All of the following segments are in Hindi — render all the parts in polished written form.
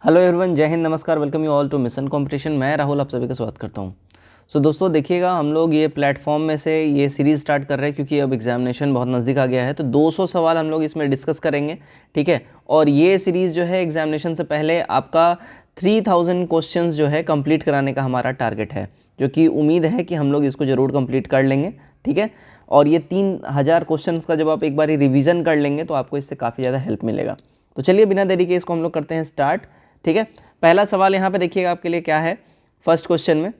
हेलो एवरीवन, जय हिंद, नमस्कार, welcome you all to mission competition. मैं राहुल आप सभी का स्वागत करता हूं। सो दोस्तों देखिएगा, हम लोग ये प्लेटफॉर्म में से ये सीरीज़ स्टार्ट कर रहे हैं क्योंकि अब एग्जामिनेशन बहुत नज़दीक आ गया है। तो 200 सवाल हम लोग इसमें डिस्कस करेंगे, ठीक है। और ये सीरीज़ जो है एग्जामिनेशन से पहले आपका 3000 क्वेश्चंस जो है कंप्लीट कराने का हमारा टारगेट है, जो कि उम्मीद है कि हम लोग इसको ज़रूर कंप्लीट कर लेंगे, ठीक है। और ये 3000 क्वेश्चंस का जब आप एक बार रिवीजन कर लेंगे तो आपको इससे काफ़ी ज़्यादा हेल्प मिलेगा। तो चलिए बिना देरी के इसको हम लोग करते हैं स्टार्ट, ठीक है। पहला सवाल यहाँ पे देखिएगा आपके लिए क्या है। फर्स्ट क्वेश्चन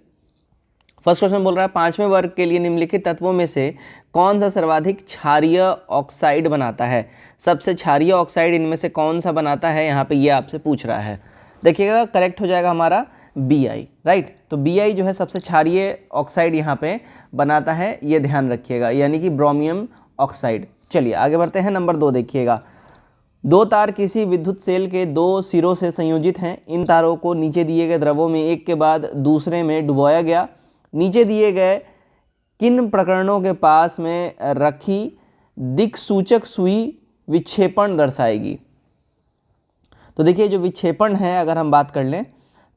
बोल रहा है 5वें वर्ग के लिए निम्नलिखित तत्वों में से कौन सा सर्वाधिक क्षारीय ऑक्साइड बनाता है। सबसे क्षारीय ऑक्साइड इनमें से कौन सा बनाता है, यहाँ पे ये आपसे पूछ रहा है। देखिएगा करेक्ट हो जाएगा हमारा Bi, राइट। तो Bi जो है सबसे क्षारीय ऑक्साइड यहाँ पे बनाता है, ये ध्यान रखिएगा, यानी कि ब्रोमियम ऑक्साइड। चलिए आगे बढ़ते हैं। नंबर 2 देखिएगा, दो तार किसी विद्युत सेल के दो सिरों से संयोजित हैं। इन तारों को नीचे दिए गए द्रवों में एक के बाद दूसरे में डुबोया गया। नीचे दिए गए किन प्रकरणों के पास में रखी दिक्सूचक सुई विक्षेपण दर्शाएगी। तो देखिए जो विक्षेपण है अगर हम बात कर लें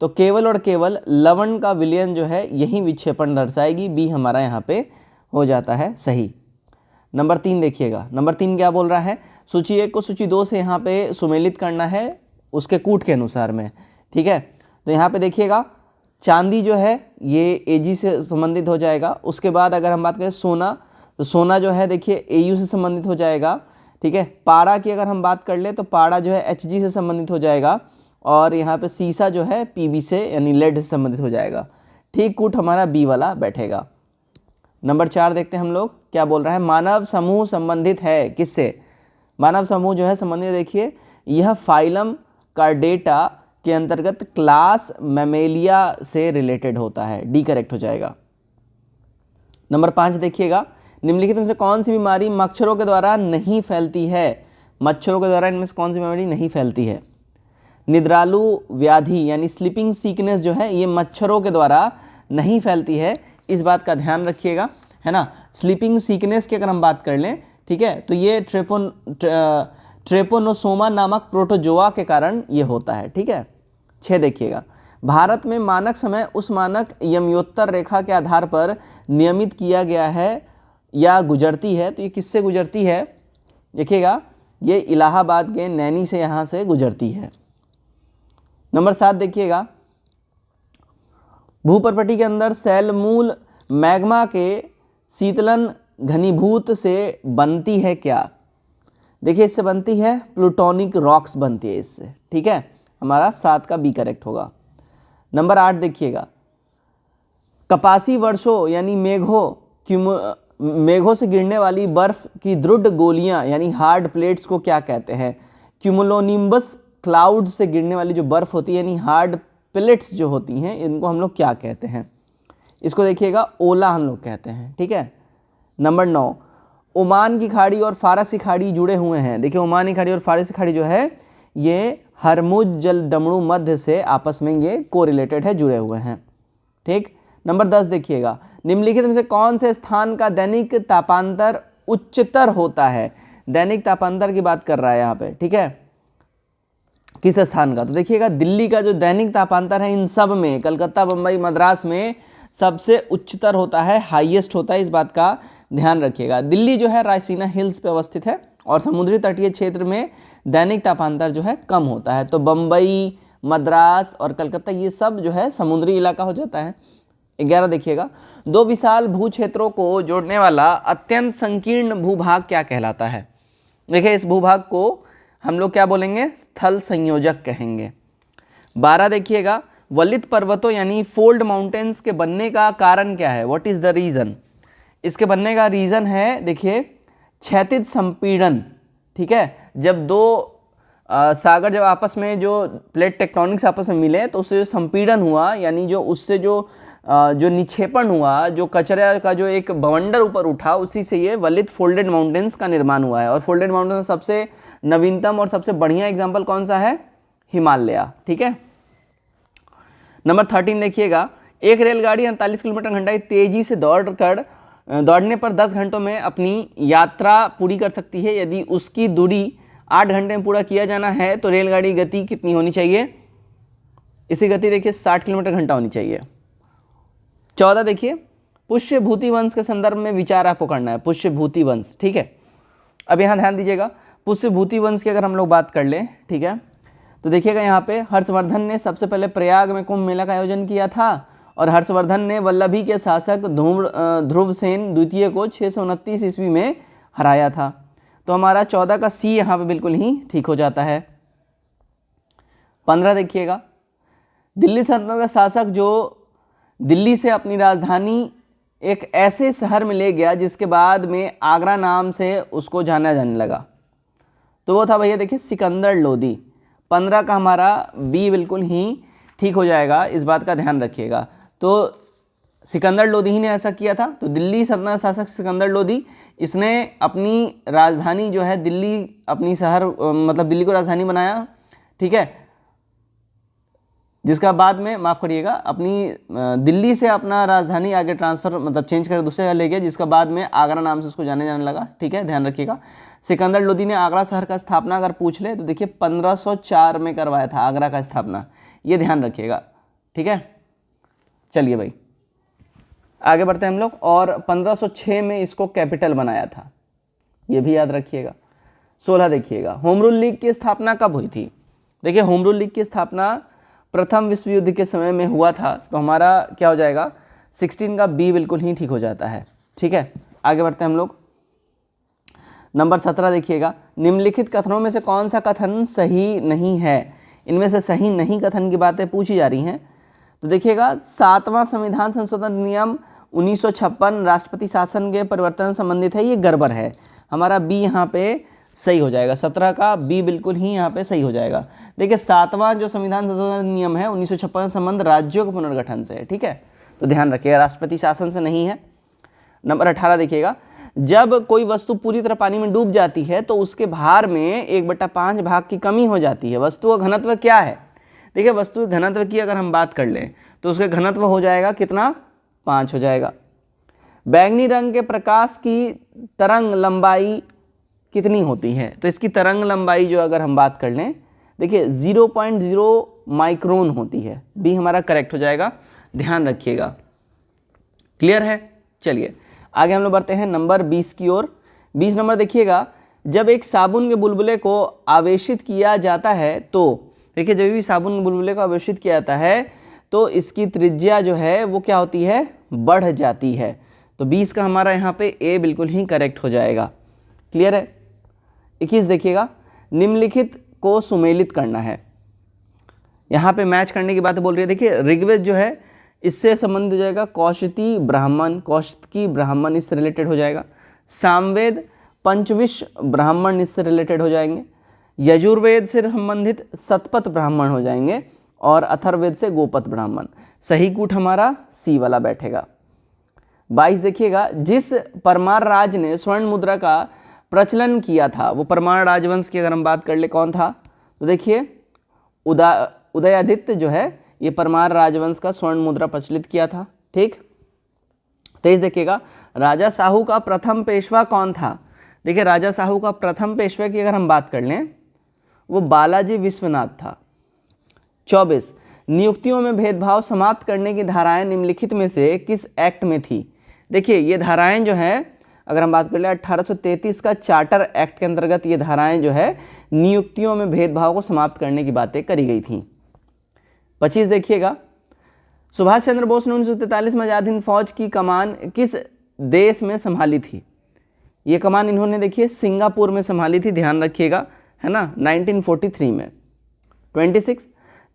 तो केवल और केवल लवण का विलयन जो है यही विक्षेपण दर्शाएगी। बी हमारा यहाँ पे हो जाता है सही। नंबर 3 देखिएगा, नंबर 3 क्या बोल रहा है, सूची 1 को सूची 2 से यहाँ पे सुमेलित करना है उसके कूट के अनुसार में, ठीक है। तो यहाँ पे देखिएगा चांदी जो है ये Ag से संबंधित हो जाएगा। उसके बाद अगर हम बात करें सोना, तो सोना जो है देखिए Au से संबंधित हो जाएगा, ठीक है। पारा की अगर हम बात कर ले तो पारा जो है Hg से संबंधित हो जाएगा। और यहाँ पे सीसा जो है Pb से यानी लेड से संबंधित हो जाएगा। ठीक कूट हमारा बी वाला बैठेगा। नंबर 4 देखते हैं हम लोग क्या बोल रहा है, मानव समूह संबंधित है किससे। मानव समूह जो है संबंधित, देखिए यह फाइलम कार्डेटा के अंतर्गत क्लास मैमेलिया से रिलेटेड होता है। डी करेक्ट हो जाएगा। नंबर 5 देखिएगा, निम्नलिखित में से कौन सी बीमारी मच्छरों के द्वारा नहीं फैलती है। मच्छरों के द्वारा इनमें से कौन सी बीमारी नहीं फैलती है। निद्रालु व्याधि यानी स्लीपिंग सिकनेस जो है ये मच्छरों के द्वारा नहीं फैलती है, इस बात का ध्यान रखिएगा, है ना। स्लीपिंग सिकनेस की अगर हम बात कर लें, ठीक है, तो ये ट्रेपोनोसोमा नामक प्रोटोजोआ के कारण ये होता है, ठीक है। 6 देखिएगा, भारत में मानक समय उस मानक यमयोत्तर रेखा के आधार पर नियमित किया गया है या गुजरती है। तो ये किससे गुजरती है, देखिएगा ये इलाहाबाद के नैनी से यहाँ से गुजरती है। नंबर 7 देखिएगा, भूपर्पटी के अंदर सैलमूल मैग्मा के शीतलन घनीभूत से बनती है क्या। देखिए इससे बनती है प्लूटोनिक रॉक्स बनती है इससे, ठीक है। हमारा 7 का बी करेक्ट होगा। नंबर 8 देखिएगा, कपासी वर्षों यानी मेघों से गिरने वाली बर्फ की दृढ़ गोलियां यानी हार्ड प्लेट्स को क्या कहते हैं। क्यूमुलोनिम्बस क्लाउड से गिरने वाली जो बर्फ होती है यानी हार्ड प्लेट्स जो होती हैं इनको हम लोग क्या कहते हैं। इसको देखिएगा ओला हम लोग कहते हैं, ठीक है। नंबर 9, ओमान की खाड़ी और फारसी खाड़ी जुड़े हुए हैं। देखिए ओमान की खाड़ी और फारसी खाड़ी जो है ये हरमुज जल डमरू मध्य से आपस में ये कोरिलेटेड है, जुड़े हुए हैं, ठीक। नंबर 10 देखिएगा, निम्नलिखित में से कौन से स्थान का दैनिक तापांतर उच्चतर होता है। दैनिक तापांतर की बात कर रहा है यहाँ पे, ठीक है, किस स्थान का। तो देखिएगा दिल्ली का जो दैनिक तापांतर है इन सब में, कलकत्ता, बम्बई, मद्रास में सबसे उच्चतर होता है, हाईएस्ट होता है, इस बात का ध्यान रखिएगा। दिल्ली जो है रायसीना हिल्स पे अवस्थित है और समुद्री तटीय क्षेत्र में दैनिक तापांतर जो है कम होता है। तो बम्बई, मद्रास और कलकत्ता ये सब जो है समुद्री इलाका हो जाता है। 11 देखिएगा, दो विशाल भू क्षेत्रों को जोड़ने वाला अत्यंत संकीर्ण भूभाग क्या कहलाता है। देखिए इस भूभाग को हम लोग क्या बोलेंगे, स्थल संयोजक कहेंगे। 12 देखिएगा, वलित पर्वतों यानी फोल्ड माउंटेन्स के बनने का कारण क्या है, व्हाट इज द रीजन। इसके बनने का रीजन है देखिए क्षैतिज संपीड़न, ठीक है। जब दो सागर जब आपस में जो प्लेट टेक्टोनिक्स आपस में मिले तो उससे जो संपीड़न हुआ यानी जो उससे जो निक्षेपण हुआ, जो कचरा का जो एक बवंडर ऊपर उठा, उसी से ये वलित फोल्डेड माउंटेन्स का निर्माण हुआ है। और फोल्डेड माउंटेन्स सबसे नवीनतम और सबसे बढ़िया एग्जाम्पल कौन सा है, हिमालय, ठीक है। नंबर 13 देखिएगा, एक रेलगाड़ी 48 किलोमीटर घंटा की तेजी से दौड़ने पर 10 घंटों में अपनी यात्रा पूरी कर सकती है। यदि उसकी दूरी 8 घंटे में पूरा किया जाना है तो रेलगाड़ी गति कितनी होनी चाहिए, इसकी गति देखिए 60 किलोमीटर घंटा होनी चाहिए। 14 देखिए, पुष्यभूति वंश के संदर्भ में विचार आपको करना है, पुष्यभूति वंश, ठीक है। अब यहाँ ध्यान दीजिएगा, पुष्यभूति वंश की अगर हम लोग बात कर लें, ठीक है, तो देखिएगा यहाँ पे हर्षवर्धन ने सबसे पहले प्रयाग में कुंभ मेला का आयोजन किया था और हर्षवर्धन ने वल्लभी के शासक ध्रुवसेन द्वितीय को 629 ईस्वी में हराया था। तो हमारा 14 का सी यहाँ पे बिल्कुल ही ठीक हो जाता है। 15 देखिएगा, दिल्ली सल्तनत का शासक जो दिल्ली से अपनी राजधानी एक ऐसे शहर में ले गया जिसके बाद में आगरा नाम से उसको जाना जाने लगा, तो वो था भैया देखिए सिकंदर लोदी। 15 का हमारा बी बिल्कुल ही ठीक हो जाएगा, इस बात का ध्यान रखिएगा। तो सिकंदर लोदी ही ने ऐसा किया था। तो दिल्ली सल्तनत शासक सिकंदर लोदी, इसने अपनी राजधानी जो है दिल्ली, अपनी शहर मतलब दिल्ली को राजधानी बनाया, ठीक है, जिसका बाद में माफ़ करिएगा अपनी दिल्ली से अपना राजधानी आगे ट्रांसफ़र मतलब चेंज कर दूसरे जगह ले गया, जिसका बाद में आगरा नाम से उसको जाने लगा, ठीक है, ध्यान रखिएगा। सिकंदर लोदी ने आगरा शहर का स्थापना अगर पूछ ले तो देखिए 1504 में करवाया था आगरा का स्थापना, ये ध्यान रखिएगा, ठीक है। चलिए भाई आगे बढ़ते हैं हम लोग, और 1506 में इसको कैपिटल बनाया था, ये भी याद रखिएगा। 16 देखिएगा, होम रूल लीग की स्थापना कब हुई थी? देखिए होम रूल लीग की स्थापना प्रथम विश्व युद्ध के समय में हुआ था, तो हमारा क्या हो जाएगा 16 का बी बिल्कुल ही ठीक हो जाता है, ठीक है। आगे बढ़ते हैं हम लोग, नंबर 17 देखिएगा, निम्नलिखित कथनों में से कौन सा कथन सही नहीं है? इनमें से सही नहीं कथन की बातें पूछी जा रही हैं। तो देखिएगा 7वां संविधान संशोधन नियम 1956 राष्ट्रपति शासन के परिवर्तन संबंधित है, ये गड़बड़ है, हमारा बी यहाँ पे सही हो जाएगा। 17 का बी बिल्कुल ही यहाँ पे सही हो जाएगा। देखिए 7वां जो संविधान संशोधन नियम है 1956 संबंध राज्यों के पुनर्गठन से है, ठीक है, तो ध्यान रखिएगा, राष्ट्रपति शासन से नहीं है। नंबर 18 देखिएगा, जब कोई वस्तु पूरी तरह पानी में डूब जाती है तो उसके भार में 1/5 भाग की कमी हो जाती है। वस्तु का घनत्व क्या है? देखिए वस्तु के घनत्व की अगर हम बात कर लें तो उसका घनत्व हो जाएगा कितना, 5 हो जाएगा। बैंगनी रंग के प्रकाश की तरंग लंबाई कितनी होती है? तो इसकी तरंग लंबाई जो अगर हम बात कर लें देखिए 0.0 माइक्रोन होती है, बी हमारा करेक्ट हो जाएगा, ध्यान रखिएगा। क्लियर है? चलिए आगे हम लोग बढ़ते हैं नंबर 20 की ओर। 20 नंबर देखिएगा, जब एक साबुन के बुलबुले को आवेशित किया जाता है तो देखिए जब भी साबुन के बुलबुले को आवेशित किया जाता है तो इसकी त्रिज्या जो है वो क्या होती है, बढ़ जाती है। तो 20 का हमारा यहाँ पे ए बिल्कुल ही करेक्ट हो जाएगा। क्लियर है? 21 देखिएगा, निम्नलिखित को सुमेलित करना है, यहाँ पे मैच करने की बात बोल रही है। देखिए ऋग्वेद जो है इससे संबंधित हो जाएगा कौशिकी ब्राह्मण, कौशिकी ब्राह्मण इससे रिलेटेड हो जाएगा। सामवेद पंचविश ब्राह्मण इससे रिलेटेड हो जाएंगे। यजुर्वेद से संबंधित शतपथ ब्राह्मण हो जाएंगे और अथर्ववेद से गोपथ ब्राह्मण। सही कूट हमारा सी वाला बैठेगा। 22 देखिएगा, जिस परमार राज ने स्वर्ण मुद्रा का प्रचलन किया था वो परमार राजवंश की अगर हम बात कर ले कौन था? तो देखिए उदयादित्य जो है ये परमार राजवंश का स्वर्ण मुद्रा प्रचलित किया था, ठीक। 23 देखिएगा, राजा साहू का प्रथम पेशवा कौन था? देखिए राजा साहू का प्रथम पेशवा की अगर हम बात कर लें वो बालाजी विश्वनाथ था। 24 नियुक्तियों में भेदभाव समाप्त करने की धाराएं निम्नलिखित में से किस एक्ट में थी? देखिए ये धाराएं जो है अगर हम बात कर ले 1833 का चार्टर एक्ट के अंतर्गत ये धाराएं जो है नियुक्तियों में भेदभाव को समाप्त करने की बातें करी गई थी। 25 देखिएगा, सुभाष चंद्र बोस ने 1943 में आज़ाद हिंद फौज की कमान किस देश में संभाली थी? ये कमान इन्होंने देखिए सिंगापुर में संभाली थी, ध्यान रखिएगा, है ना, 1943 में। 26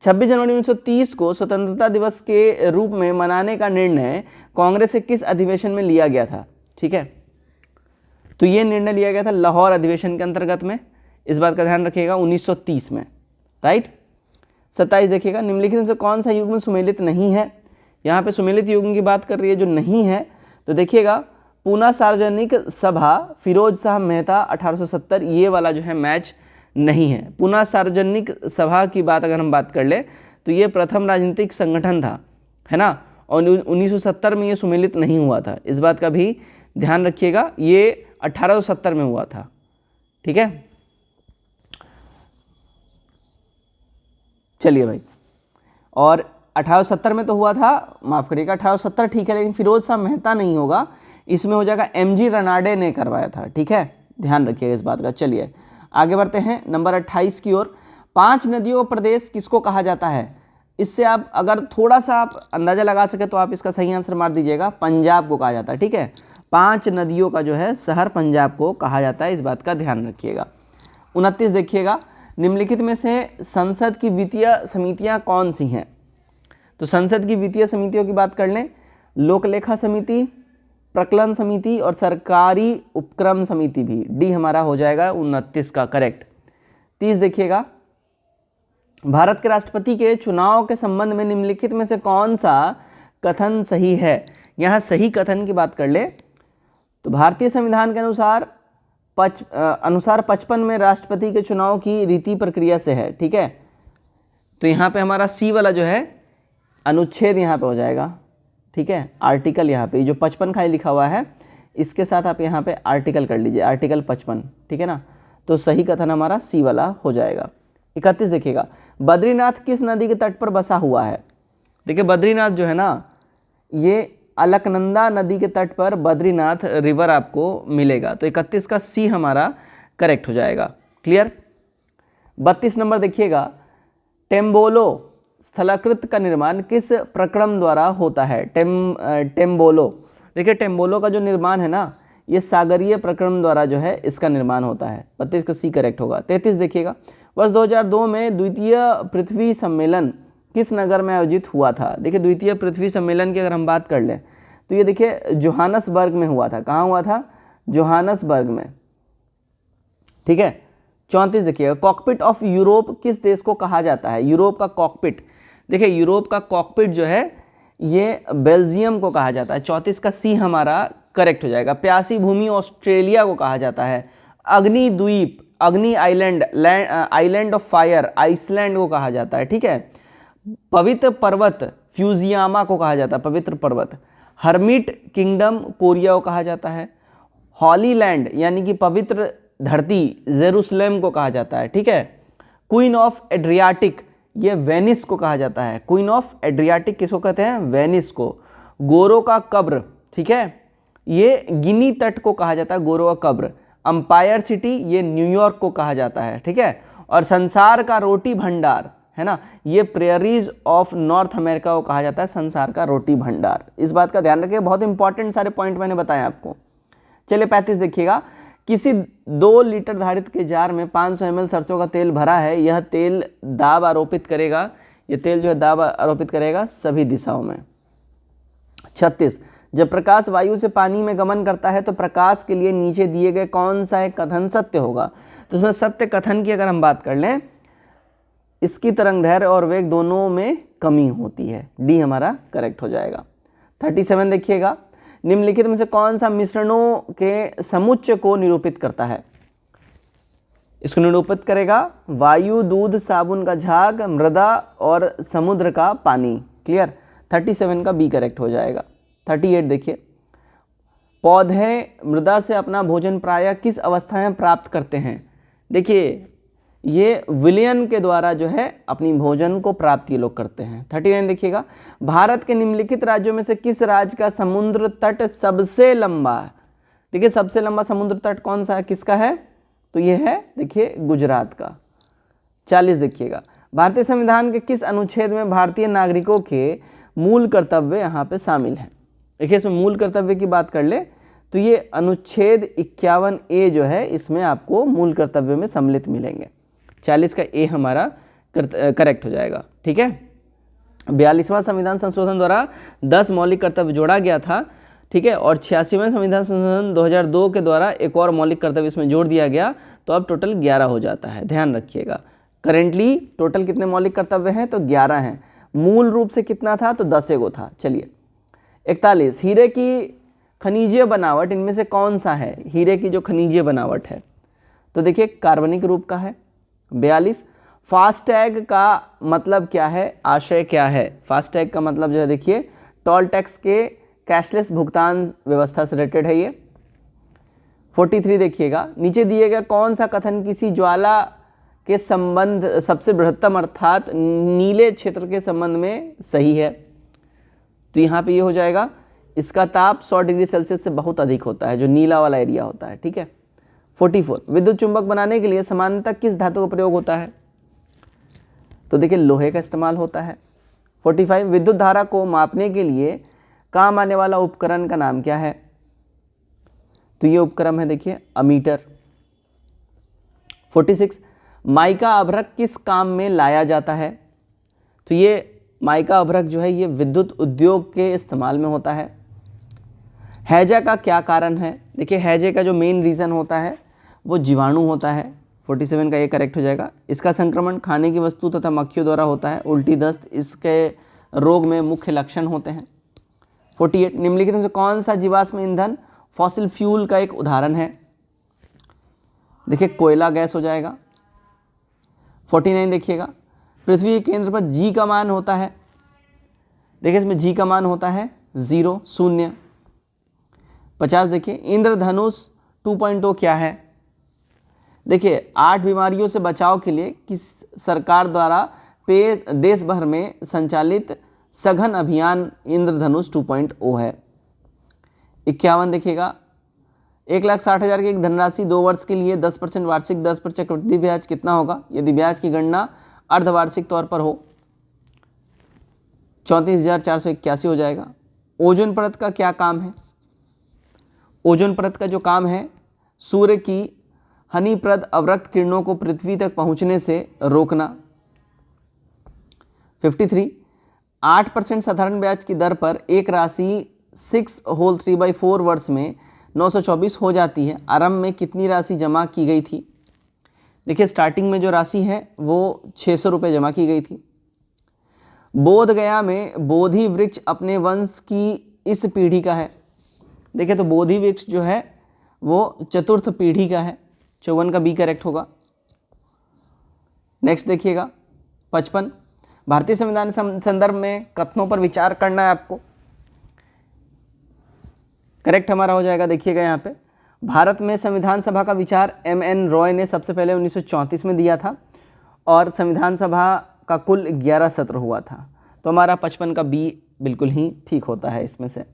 26 जनवरी 1930 को स्वतंत्रता दिवस के रूप में मनाने का निर्णय कांग्रेस के किस अधिवेशन में लिया गया था? ठीक है, तो ये निर्णय लिया गया था लाहौर अधिवेशन के अंतर्गत में, इस बात का ध्यान रखिएगा, 1930 में, राइट। 27 देखिएगा, निम्नलिखित में से कौन सा युग्म सुमेलित नहीं है? यहाँ पे सुमेलित युग्म की बात कर रही है जो नहीं है, तो देखिएगा पूना सार्वजनिक सभा फिरोज शाह मेहता 1870, ये वाला जो है मैच नहीं है। पूना सार्वजनिक सभा की बात अगर हम बात कर ले तो ये प्रथम राजनीतिक संगठन था, है ना, और 1970 में ये सुमेलित नहीं हुआ था, इस बात का भी ध्यान रखिएगा, ये 1870 में हुआ था, ठीक है। चलिए भाई और 1870 में तो हुआ था, माफ़ करिएगा 1870 ठीक है, लेकिन फिरोज शाह मेहता नहीं होगा, इसमें हो जाएगा MG रनाडे ने करवाया था। ठीक है, ध्यान रखिएगा इस बात का। चलिए आगे बढ़ते हैं नंबर 28 की ओर। 5 नदियों का प्रदेश किसको कहा जाता है? इससे आप अगर थोड़ा सा आप अंदाज़ा लगा सके तो आप इसका सही आंसर मार दीजिएगा, पंजाब को कहा जाता है। ठीक है, 5 नदियों का जो है शहर पंजाब को कहा जाता है, इस बात का ध्यान रखिएगा। 29 देखिएगा, निम्नलिखित में से संसद की वित्तीय समितियां कौन सी हैं? तो संसद की वित्तीय समितियों की बात कर लें, लोक लेखा समिति, प्रकलन समिति और सरकारी उपक्रम समिति भी। डी हमारा हो जाएगा 29 का करेक्ट। 30 देखिएगा, भारत के राष्ट्रपति के चुनाव के संबंध में निम्नलिखित में से कौन सा कथन सही है? यहाँ सही कथन की बात कर ले तो भारतीय संविधान के अनुसार 55 में राष्ट्रपति के चुनाव की रीति प्रक्रिया से है। ठीक है, तो यहाँ पे हमारा सी वाला जो है अनुच्छेद यहाँ पे हो जाएगा। ठीक है, आर्टिकल यहाँ पे जो 55 खाली लिखा हुआ है इसके साथ आप यहाँ पे आर्टिकल कर लीजिए, आर्टिकल 55। ठीक है ना, तो सही कथन हमारा सी वाला हो जाएगा। 31 देखिएगा, बद्रीनाथ किस नदी के तट पर बसा हुआ है? देखिए बद्रीनाथ जो है ना, ये अलकनंदा नदी के तट पर बद्रीनाथ रिवर आपको मिलेगा। तो 31 का सी हमारा करेक्ट हो जाएगा। क्लियर। 32 नंबर देखिएगा, टेम्बोलो स्थलाकृत का निर्माण किस प्रक्रम द्वारा होता है? टेम्बोलो, देखिए टेम्बोलो का जो निर्माण है ना, ये सागरीय प्रक्रम द्वारा जो है इसका निर्माण होता है। 32 का सी करेक्ट होगा। 33 देखिएगा, वर्ष 2002 में द्वितीय पृथ्वी सम्मेलन किस नगर में आयोजित हुआ था? देखिए द्वितीय पृथ्वी सम्मेलन की अगर हम बात कर लें तो ये देखिए जोहानसबर्ग में हुआ था। कहाँ हुआ था? जोहानसबर्ग में। ठीक है। 34 देखिएगा, कॉकपिट ऑफ यूरोप किस देश को कहा जाता है? यूरोप का कॉकपिट, देखिए यूरोप का कॉकपिट जो है ये बेल्जियम को कहा जाता है। 34 का सी हमारा करेक्ट हो जाएगा। प्यासी भूमि ऑस्ट्रेलिया को कहा जाता है। अग्नि द्वीप, अग्नि island, island of fire Iceland को कहा जाता है। ठीक है। पवित्र पर्वत फ्यूजियामा को कहा जाता है, पवित्र पर्वत। हर्मिट किंगडम कोरिया को कहा जाता है। हॉली लैंड यानी कि पवित्र धरती जेरूसलेम को कहा जाता है। ठीक है। क्वीन ऑफ एड्रियाटिक, ये वेनिस को कहा जाता है। क्वीन ऑफ एड्रियाटिक किसको कहते हैं? वेनिस को। गोरो का कब्र, ठीक है, ये गिनी तट को कहा जाता है, गोरो का कब्र। अंपायर सिटी, ये न्यूयॉर्क को कहा जाता है। ठीक है। और संसार का रोटी भंडार है ना, ये प्रेयरीज ऑफ नॉर्थ अमेरिका को कहा जाता है, संसार का रोटी भंडार। इस बात का ध्यान रखिए, बहुत इंपॉर्टेंट सारे पॉइंट मैंने बताए आपको। चलिए 35 देखिएगा, किसी 2 लीटर धारित के जार में 500 ml सरसों का तेल भरा है, यह तेल दाब आरोपित करेगा, यह तेल जो है दाब आरोपित करेगा सभी दिशाओं में। 36, जब प्रकाश वायु से पानी में गमन करता है तो प्रकाश के लिए नीचे दिए गए कौन सा एक कथन सत्य होगा? तो इसमें सत्य कथन की अगर हम बात कर लें, इसकी तरंगदैर्घ्य और वेग दोनों में कमी होती है। डी हमारा करेक्ट हो जाएगा। 37 देखिएगा, निम्नलिखित में से कौन सा मिश्रणों के समुच्चय को निरूपित करता है? इसको निरूपित करेगा वायु, दूध, साबुन का झाग, मृदा और समुद्र का पानी। क्लियर। 37 का बी करेक्ट हो जाएगा। 38 देखिए, पौधे मृदा से अपना भोजन प्रायः किस अवस्था में प्राप्त करते हैं? देखिए ये विलयन के द्वारा जो है अपनी भोजन को प्राप्त ये लोग करते हैं। 39 देखिएगा, भारत के निम्नलिखित राज्यों में से किस राज्य का समुद्र तट सबसे लंबा है? देखिए सबसे लंबा समुद्र तट कौन सा है, किसका है? तो ये है देखिए गुजरात का। 40 देखिएगा, भारतीय संविधान के किस अनुच्छेद में भारतीय नागरिकों के मूल कर्तव्य यहाँ पे शामिल हैं? देखिए इसमें मूल कर्तव्य की बात कर ले तो ये अनुच्छेद 51A जो है इसमें आपको मूल कर्तव्य में सम्मिलित मिलेंगे। 40 का ए हमारा करेक्ट हो जाएगा। ठीक है। 42वां संविधान संशोधन द्वारा 10 मौलिक कर्तव्य जोड़ा गया था। ठीक है। और 86वें संविधान संशोधन 2002 के द्वारा एक और मौलिक कर्तव्य इसमें जोड़ दिया गया, तो अब टोटल 11 हो जाता है। ध्यान रखिएगा, करेंटली टोटल कितने मौलिक कर्तव्य हैं? तो 11 हैं। मूल रूप से कितना था? तो 10 एगो था। चलिए 41, हीरे की खनिजीय बनावट इनमें से कौन सा है? हीरे की जो खनिजीय बनावट है तो देखिए कार्बनिक रूप का है। 42, फास्टैग का मतलब क्या है, आशय क्या है? फास्टैग का मतलब जो है देखिए टोल टैक्स के कैशलेस भुगतान व्यवस्था से रिलेटेड है ये। 43 देखिएगा, नीचे दिए गए कौन सा कथन किसी ज्वाला के संबंध सबसे बृहत्तम अर्थात नीले क्षेत्र के संबंध में सही है। तो यहाँ पे ये हो जाएगा, इसका ताप 100 डिग्री सेल्सियस से बहुत अधिक होता है, जो नीला वाला एरिया होता है, ठीक है। 44, विद्युत चुंबक बनाने के लिए सामान्यतः किस धातु का प्रयोग होता है? तो देखिए लोहे का इस्तेमाल होता है। 45, विद्युत धारा को मापने के लिए काम आने वाला उपकरण का नाम क्या है? तो ये उपकरण है देखिए अमीटर। 46, माइका अभ्रक किस काम में लाया जाता है? तो ये माइका अभ्रक जो है ये विद्युत उद्योग के इस्तेमाल में होता है। हैजा का क्या कारण है? देखिए हैजे का जो मेन रीज़न होता है वो जीवाणु होता है। 47 का ये करेक्ट हो जाएगा। इसका संक्रमण खाने की वस्तु तथा मक्खियों द्वारा होता है। उल्टी दस्त इसके रोग में मुख्य लक्षण होते हैं। 48, निम्नलिखित में से कौन सा जीवाश्म ईंधन फॉसिल फ्यूल का एक उदाहरण है? देखिए कोयला गैस हो जाएगा। 49 देखिएगा, पृथ्वी के केंद्र पर जी का मान होता है। देखिए इसमें जी का मान होता है 0 0। 50 देखिए, इंद्रधनुष 2.0 क्या है? देखिए 8 बीमारियों से बचाव के लिए किस सरकार द्वारा देश भर में संचालित सघन अभियान इंद्रधनुष 2.0 है। 51 देखिएगा, 1,60,000 की एक धनराशि 2 वर्ष के लिए 10% वार्षिक दर पर चक्रवृद्धि ब्याज कितना होगा यदि ब्याज की गणना अर्धवार्षिक तौर पर हो? 34,481 हो जाएगा। ओजोन परत का क्या काम है? ओजोन परत का जो काम है सूर्य की हानिप्रद अवरक्त किरणों को पृथ्वी तक पहुंचने से रोकना। 53, 8% साधारण ब्याज की दर पर एक राशि 6 होल 3/4 वर्ष में 924 हो जाती है। आरंभ में कितनी राशि जमा की गई थी? देखिए स्टार्टिंग में जो राशि है वो 600 रुपये जमा की गई थी। बोध गया में बोधि वृक्ष अपने वंश की इस पीढ़ी का है। देखिए तो बोधि वृक्ष जो है वो चतुर्थ पीढ़ी का है। 54 का बी करेक्ट होगा। नेक्स्ट देखिएगा 55, भारतीय संविधान संदर्भ में कथनों पर विचार करना है आपको। करेक्ट हमारा हो जाएगा। देखिएगा यहाँ पे भारत में संविधान सभा का विचार M.N. रॉय ने सबसे पहले 1934 में दिया था और संविधान सभा का कुल 11 सत्र हुआ था। तो हमारा 55 का बी बिल्कुल ही ठीक होता है इसमें से।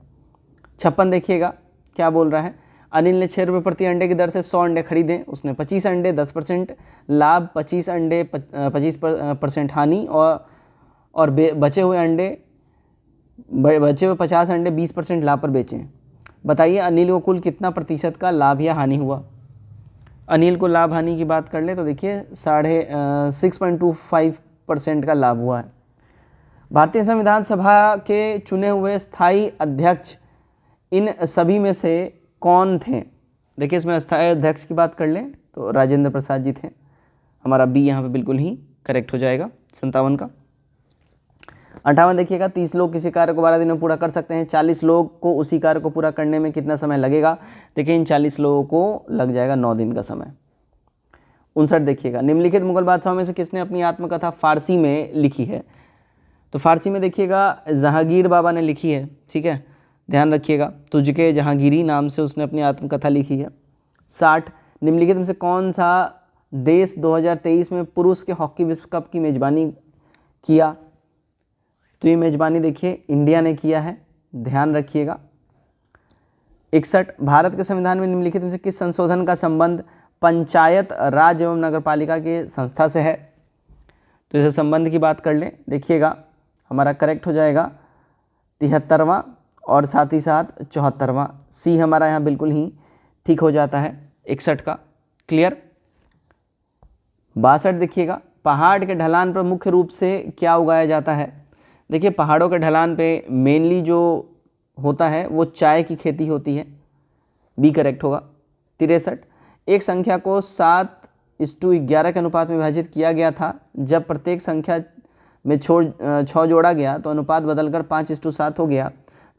56 देखिएगा क्या बोल रहा है, अनिल ने 6 रुपये प्रति अंडे की दर से 100 अंडे खरीदे। उसने 25 अंडे 10% लाभ, 25 अंडे 25% हानि और बचे हुए 50 अंडे 20% लाभ पर बेचे। बताइए अनिल को कुल कितना प्रतिशत का लाभ या हानि हुआ? अनिल को लाभ हानि की बात कर ले तो देखिए 6.25% का लाभ हुआ है। भारतीय संविधान सभा के चुने हुए स्थायी अध्यक्ष इन सभी में से कौन थे? देखिए इसमें स्थायी अध्यक्ष की बात कर लें तो राजेंद्र प्रसाद जी थे। हमारा बी यहाँ पे बिल्कुल ही करेक्ट हो जाएगा 57 का। 58 देखिएगा, 30 लोग किसी कार्य को 12 दिन में पूरा कर सकते हैं। 40 लोग को उसी कार्य को पूरा करने में कितना समय लगेगा? देखिए इन 40 लोगों को लग जाएगा 9 दिन का समय। 59 देखिएगा, निम्नलिखित मुगल बादशाहों में से किसने अपनी आत्मकथा फारसी में लिखी है? तो फारसी में देखिएगा जहांगीर बाबा ने लिखी है, ठीक है, ध्यान रखिएगा। तुझके जहांगीरी नाम से उसने अपनी आत्मकथा लिखी है। 60, निम्नलिखित में से कौन सा देश 2023 में पुरुष के हॉकी विश्व कप की मेजबानी किया? तो ये मेजबानी देखिए इंडिया ने किया है, ध्यान रखिएगा। 61, भारत के संविधान में निम्नलिखित में से किस संशोधन का संबंध पंचायत राज एवं नगरपालिका के संस्था से है? तो इसे संबंध की बात कर लें, देखिएगा हमारा करेक्ट हो जाएगा 73वां और साथ ही साथ 74वां। सी हमारा यहाँ बिल्कुल ही ठीक हो जाता है 61 का। क्लियर। 62 देखिएगा, पहाड़ के ढलान पर मुख्य रूप से क्या उगाया जाता है? देखिए पहाड़ों के ढलान पे मेनली जो होता है वो चाय की खेती होती है, बी करेक्ट होगा। 63, एक संख्या को 7:11 के अनुपात में विभाजित किया गया था। जब प्रत्येक संख्या में 6 जोड़ा गया तो अनुपात बदलकर 5:7 हो गया।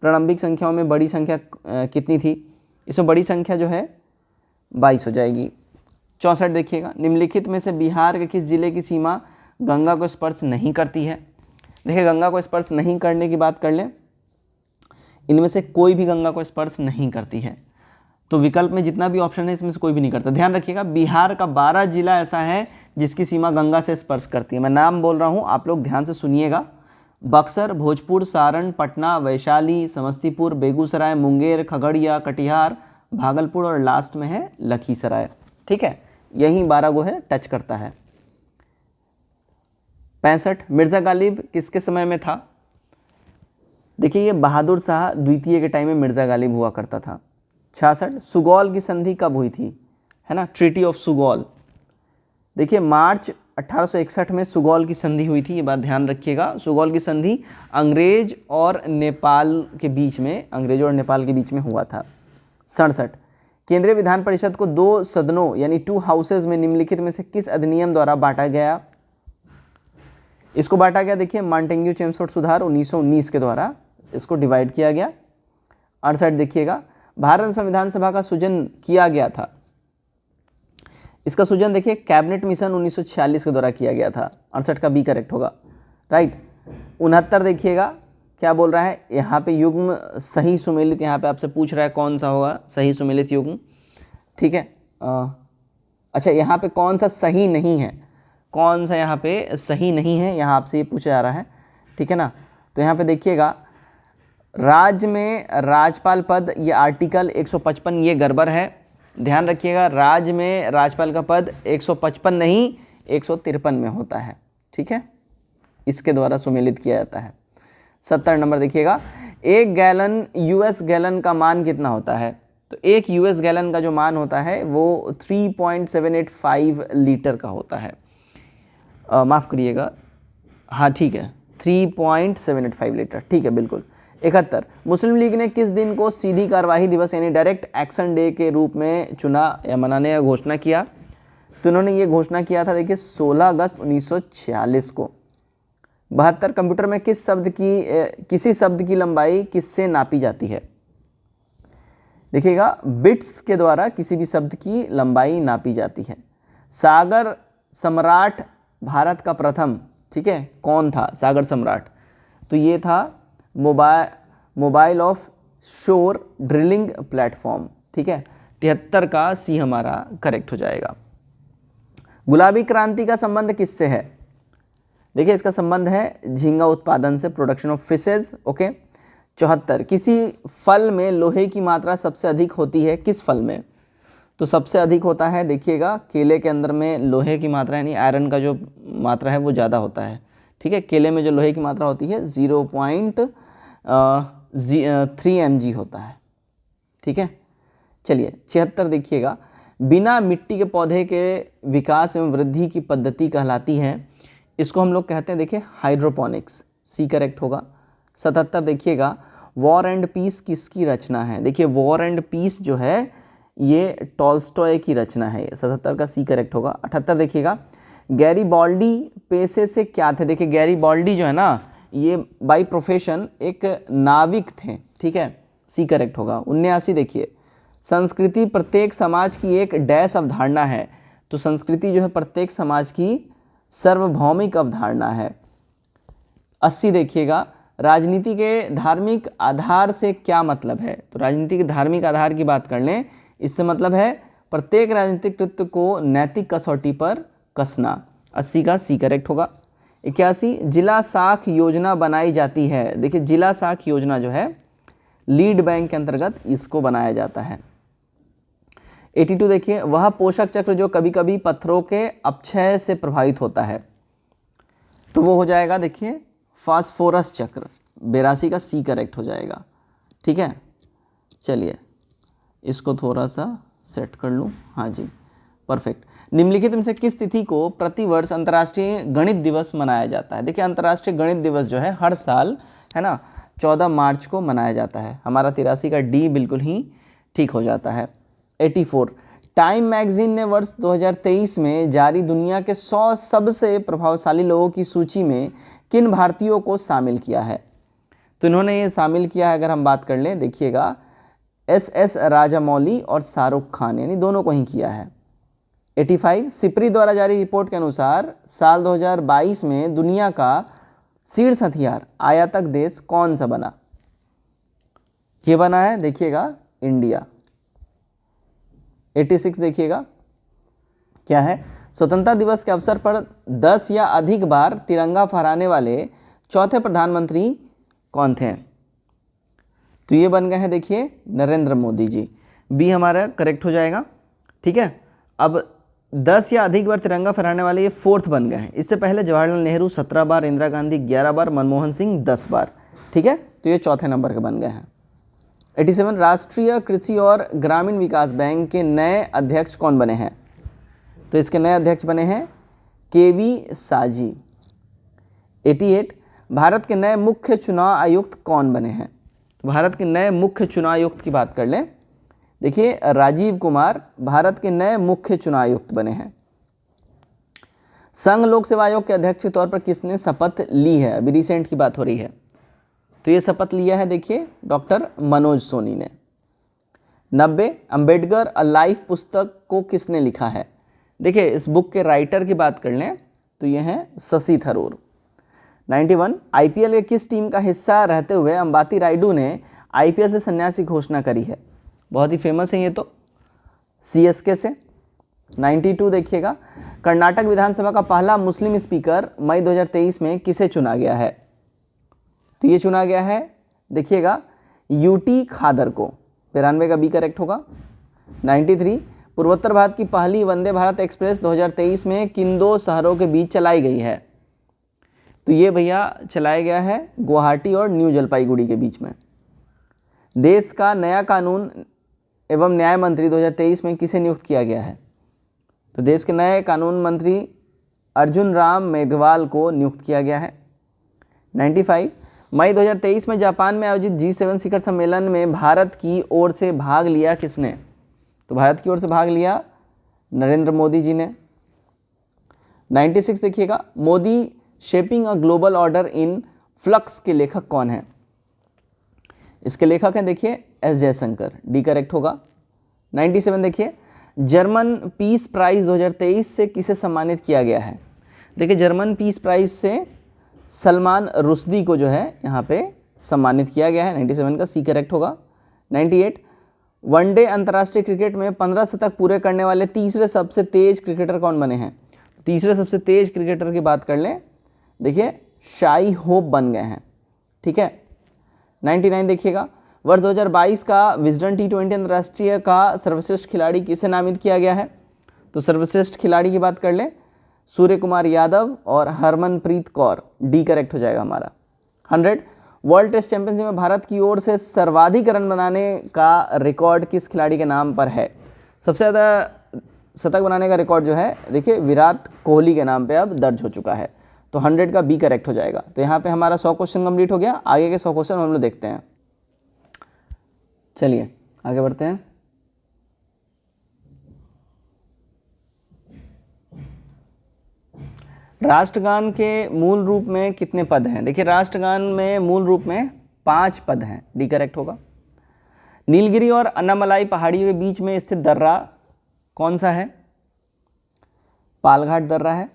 प्रारंभिक संख्याओं में बड़ी संख्या कितनी थी? इसमें बड़ी संख्या जो है 22 हो जाएगी। 64 देखिएगा, निम्नलिखित में से बिहार के किस जिले की सीमा गंगा को स्पर्श नहीं करती है? देखिए गंगा को स्पर्श नहीं करने की बात कर लें, इनमें से कोई भी गंगा को स्पर्श नहीं करती है। तो विकल्प में जितना भी ऑप्शन है इसमें से कोई भी नहीं करता। ध्यान रखिएगा बिहार का 12 जिला ऐसा है जिसकी सीमा गंगा से स्पर्श करती है। मैं नाम बोल रहा हूँ, आप लोग ध्यान से सुनिएगा। बक्सर, भोजपुर, सारण, पटना, वैशाली, समस्तीपुर, बेगूसराय, मुंगेर, खगड़िया, कटिहार, भागलपुर और लास्ट में है लखीसराय। ठीक है, यही 12 गो है, टच करता है। 65 मिर्ज़ा गालिब किसके समय में था? देखिए ये बहादुर शाह द्वितीय के टाइम में मिर्ज़ा गालिब हुआ करता था। 66 सुगौल की संधि कब हुई थी? है ना, ट्रीटी ऑफ सुगौल। देखिए मार्च 1861 में सुगौल की संधि हुई थी, ये बात ध्यान रखिएगा। सुगौल की संधि अंग्रेज और नेपाल के बीच में, अंग्रेजों और नेपाल के बीच में हुआ था। 67 केंद्रीय विधान परिषद को 2 सदनों यानी 2 हाउसेज में निम्नलिखित में से किस अधिनियम द्वारा बांटा गया? इसको बांटा गया, देखिए मॉन्टेग्यू चेम्सफोर्ड सुधार 1919 के द्वारा इसको डिवाइड किया गया। 68 देखिएगा, भारत संविधान सभा का सृजन किया गया था। इसका सृजन देखिए कैबिनेट मिशन 1946 के द्वारा किया गया था। 68 का बी करेक्ट होगा, राइट। 69 देखिएगा क्या बोल रहा है यहाँ पे, युग्म सही सुमेलित, यहाँ पे आपसे पूछ रहा है कौन सा होगा सही सुमेलित युग्म। ठीक है, अच्छा यहाँ पे कौन सा सही नहीं है, कौन सा यहाँ पे सही नहीं है, यहाँ आपसे ये पूछा जा रहा है। ठीक है ना, तो यहाँ पे देखिएगा राज्य में राज्यपाल पद, ये आर्टिकल 155 ये गड़बड़ है, ध्यान रखिएगा। राज्य में राज्यपाल का पद 155 नहीं 153 में होता है। ठीक है, इसके द्वारा सुमेलित किया जाता है। 70 नंबर देखिएगा, 1 गैलन यूएस गैलन का मान कितना होता है? तो 1 यूएस गैलन का जो मान होता है वो 3.785 लीटर का होता है। माफ़ करिएगा, हाँ ठीक है 3.785 लीटर, ठीक है बिल्कुल। 71 मुस्लिम लीग ने किस दिन को सीधी कार्यवाही दिवस यानी डायरेक्ट एक्शन डे के रूप में चुना या मनाने या घोषणा किया? तो उन्होंने ये घोषणा किया था देखिए 16 अगस्त 1946 को। 72 कंप्यूटर में किसी शब्द की लंबाई किससे नापी जाती है? देखिएगा बिट्स के द्वारा किसी भी शब्द की लंबाई नापी जाती है। सागर सम्राट भारत का प्रथम, ठीक है, कौन था सागर सम्राट? तो ये था मोबाइल ऑफ शोर ड्रिलिंग प्लेटफॉर्म। ठीक है, 73 का सी हमारा करेक्ट हो जाएगा। गुलाबी क्रांति का संबंध किससे है? देखिए इसका संबंध है झींगा उत्पादन से, प्रोडक्शन ऑफ फिशेज। ओके। 74 किसी फल में लोहे की मात्रा सबसे अधिक होती है, किस फल में? तो सबसे अधिक होता है देखिएगा केले के अंदर में लोहे की मात्रा यानी आयरन का जो मात्रा है वो ज़्यादा होता है। ठीक है, केले में जो लोहे की मात्रा होती है 0.3 mg होता है। ठीक है, चलिए 76 देखिएगा, बिना मिट्टी के पौधे के विकास एवं वृद्धि की पद्धति कहलाती है, इसको हम लोग कहते हैं देखिए हाइड्रोपोनिक्स, सी करेक्ट होगा। 77 देखिएगा, वॉर एंड पीस किसकी रचना है? देखिए वॉर एंड पीस जो है ये टॉल्स्टॉय की रचना है, 77 का सी करेक्ट होगा। 78 देखिएगा, गैरीबाल्डी पेशे से क्या थे? देखिए गैरीबाल्डी जो है ना ये बाय प्रोफेशन एक नाविक थे। ठीक है, सी करेक्ट होगा। 79 देखिए, संस्कृति प्रत्येक समाज की एक डैश अवधारणा है, तो संस्कृति जो है प्रत्येक समाज की सार्वभौमिक अवधारणा है। 80 देखिएगा, राजनीति के धार्मिक आधार से क्या मतलब है? तो राजनीति के धार्मिक आधार की बात कर लें, इससे मतलब है प्रत्येक राजनीतिक कृत्य को नैतिक कसौटी पर कसना। 80 का सी करेक्ट होगा। 81 जिला साख योजना बनाई जाती है। देखिए जिला साख योजना जो है लीड बैंक के अंतर्गत इसको बनाया जाता है। 82 देखिए, वह पोषक चक्र जो कभी कभी पत्थरों के अपक्षय से प्रभावित होता है, तो वो हो जाएगा देखिए फास्फोरस चक्र। 82 का सी करेक्ट हो जाएगा। ठीक है, चलिए इसको थोड़ा सा सेट कर लूँ, हाँ जी परफेक्ट। निम्नलिखित में से किस तिथि को प्रतिवर्ष अंतर्राष्ट्रीय गणित दिवस मनाया जाता है? देखिए अंतर्राष्ट्रीय गणित दिवस जो है हर साल है ना 14 मार्च को मनाया जाता है। हमारा 83 का डी बिल्कुल ही ठीक हो जाता है। 84 टाइम मैगजीन ने वर्ष 2023 में जारी दुनिया के 100 सबसे प्रभावशाली लोगों की सूची में किन भारतीयों को शामिल किया है? तो इन्होंने ये शामिल किया है, अगर हम बात कर लें देखिएगा एस राजामौली और शाहरुख खान, यानी दोनों को ही किया है। 85 सिप्री द्वारा जारी रिपोर्ट के अनुसार साल 2022 में दुनिया का शीर्ष हथियार आयातक देश कौन सा बना? ये बना है देखिएगा इंडिया। 86 देखिएगा क्या है, स्वतंत्रता दिवस के अवसर पर 10 या अधिक बार तिरंगा फहराने वाले चौथे प्रधानमंत्री कौन थे? तो ये बन गए हैं, देखिए, नरेंद्र मोदी जी। बी हमारा करेक्ट हो जाएगा। ठीक है, अब 10 या अधिक बार तिरंगा फहराने वाले ये फोर्थ बन गए हैं। इससे पहले जवाहरलाल नेहरू 17 बार, इंदिरा गांधी 11 बार, मनमोहन सिंह 10 बार। ठीक है, तो ये चौथे नंबर के बन गए हैं। 87 राष्ट्रीय कृषि और ग्रामीण विकास बैंक के नए अध्यक्ष कौन बने हैं? तो इसके नए अध्यक्ष बने हैं केवी साजी। 88 भारत के नए मुख्य चुनाव आयुक्त कौन बने हैं? भारत के नए मुख्य चुनाव आयुक्त की बात कर लें, देखिए, राजीव कुमार भारत के नए मुख्य चुनाव आयुक्त बने हैं। संघ लोक सेवा आयोग के अध्यक्ष के तौर पर किसने शपथ ली है? अभी रिसेंट की बात हो रही है, तो ये शपथ लिया है, देखिए, डॉक्टर मनोज सोनी ने। 90 अंबेडकर अ लाइफ पुस्तक को किसने लिखा है? देखिए, इस बुक के राइटर की बात कर लें तो ये हैं शशि थरूर। 91 आईपीएल के किस टीम का हिस्सा रहते हुए अंबाती रायडू ने आईपीएल से संन्यास की घोषणा करी है? बहुत ही फेमस है ये तो, सीएसके से। 92 देखिएगा, कर्नाटक विधानसभा का पहला मुस्लिम स्पीकर मई 2023 में किसे चुना गया है? तो ये चुना गया है, देखिएगा, यूटी खादर को। 93 का बी करेक्ट होगा। 93 पूर्वोत्तर भारत की पहली वंदे भारत एक्सप्रेस 2023 में किन दो शहरों के बीच चलाई गई है? तो ये भैया चलाया गया है गुवाहाटी और न्यू जलपाईगुड़ी के बीच में। देश का नया कानून एवं न्याय मंत्री 2023 में किसे नियुक्त किया गया है? तो देश के नए कानून मंत्री अर्जुन राम मेघवाल को नियुक्त किया गया है। 95 मई 2023 में जापान में आयोजित G7 शिखर सम्मेलन में भारत की ओर से भाग लिया किसने? तो भारत की ओर से भाग लिया नरेंद्र मोदी जी ने। 96 देखिएगा, Modi shaping a global order in flux के लेखक कौन है? इसके लेखक हैं, देखिए, एस जयशंकर। डी करेक्ट होगा। 97 देखिए, जर्मन पीस प्राइज 2023 से किसे सम्मानित किया गया है? देखिए, जर्मन पीस प्राइज से सलमान रुश्दी को जो है यहाँ पे सम्मानित किया गया है। 97 का सी करेक्ट होगा। 98 वनडे अंतर्राष्ट्रीय क्रिकेट में 15 शतक पूरे करने वाले तीसरे सबसे तेज क्रिकेटर कौन बने हैं? तीसरे सबसे तेज क्रिकेटर की बात कर लें, देखिए, शाई होप बन गए हैं। ठीक है। 99 देखिएगा, वर्ष 2022 का विजडन T20 अंतर्राष्ट्रीय का सर्वश्रेष्ठ खिलाड़ी किसे नामित किया गया है? तो सर्वश्रेष्ठ खिलाड़ी की बात कर लें, सूर्य कुमार यादव और हरमनप्रीत कौर। डी करेक्ट हो जाएगा हमारा। 100 वर्ल्ड टेस्ट चैंपियनशिप में भारत की ओर से सर्वाधिक रन बनाने का रिकॉर्ड किस खिलाड़ी के नाम पर है? सबसे ज़्यादा शतक बनाने का रिकॉर्ड जो है, देखिए, विराट कोहली के नाम पे अब दर्ज हो चुका है। तो 100 का बी करेक्ट हो जाएगा। तो यहाँ पे हमारा 100 क्वेश्चन कंप्लीट हो गया। आगे के 100 क्वेश्चन हम लोग देखते हैं। चलिए आगे बढ़ते हैं। राष्ट्रगान के मूल रूप में कितने पद हैं? देखिए, राष्ट्रगान में मूल रूप में 5 पद हैं। डी करेक्ट होगा। नीलगिरी और अन्नामलाई पहाड़ियों के बीच में स्थित दर्रा कौन सा है? पालघाट दर्रा है।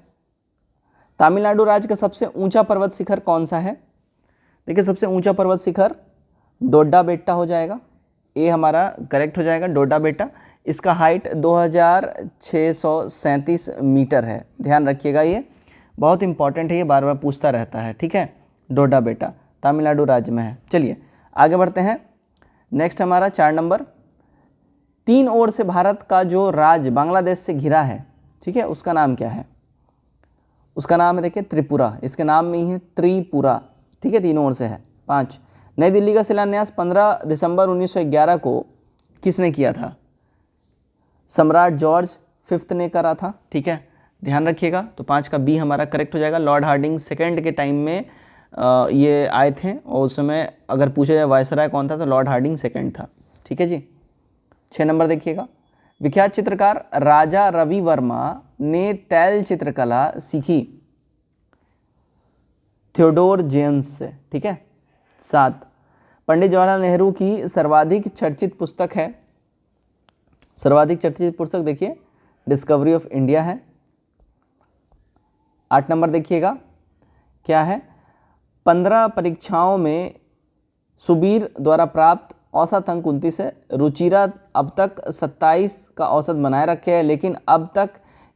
तमिलनाडु राज्य का सबसे ऊंचा पर्वत शिखर कौन सा है? देखिए, सबसे ऊंचा पर्वत शिखर डोडा बेट्टा हो जाएगा। ये हमारा करेक्ट हो जाएगा, डोडा बेट्टा। इसका हाइट 2637 मीटर है। ध्यान रखिएगा, ये बहुत इंपॉर्टेंट है, ये बार बार पूछता रहता है। ठीक है, डोडा बेट्टा तमिलनाडु राज्य में है। चलिए आगे बढ़ते हैं। नेक्स्ट हमारा 4 नंबर, 3 ओर से भारत का जो राज्य बांग्लादेश से घिरा है, ठीक है, उसका नाम क्या है? उसका नाम है, देखिए, त्रिपुरा। इसके नाम में ही है त्रिपुरा। ठीक है, 3 ओर से है। 5 नई दिल्ली का शिलान्यास 15 दिसंबर 1911 को किसने किया था? सम्राट जॉर्ज 5th ने करा था। ठीक है, ध्यान रखिएगा। तो 5 का बी हमारा करेक्ट हो जाएगा। लॉर्ड हार्डिंग सेकंड के टाइम में ये आए थे, और उस समय अगर पूछा जाए वायसराय कौन था, तो लॉर्ड हार्डिंग सेकंड था। ठीक है जी। 6 नंबर देखिएगा, विख्यात चित्रकार राजा रवि वर्मा ने तैल चित्रकला सीखी थियोडोर जेम्स से। ठीक है। 7 पंडित जवाहरलाल नेहरू की सर्वाधिक चर्चित पुस्तक है। सर्वाधिक चर्चित पुस्तक, देखिए, डिस्कवरी ऑफ इंडिया है। 8 नंबर देखिएगा, क्या है? 15 परीक्षाओं में सुबीर द्वारा प्राप्त औसत अंक 29 है। रुचिरा अब तक 27 का औसत बनाए रखे है, लेकिन अब तक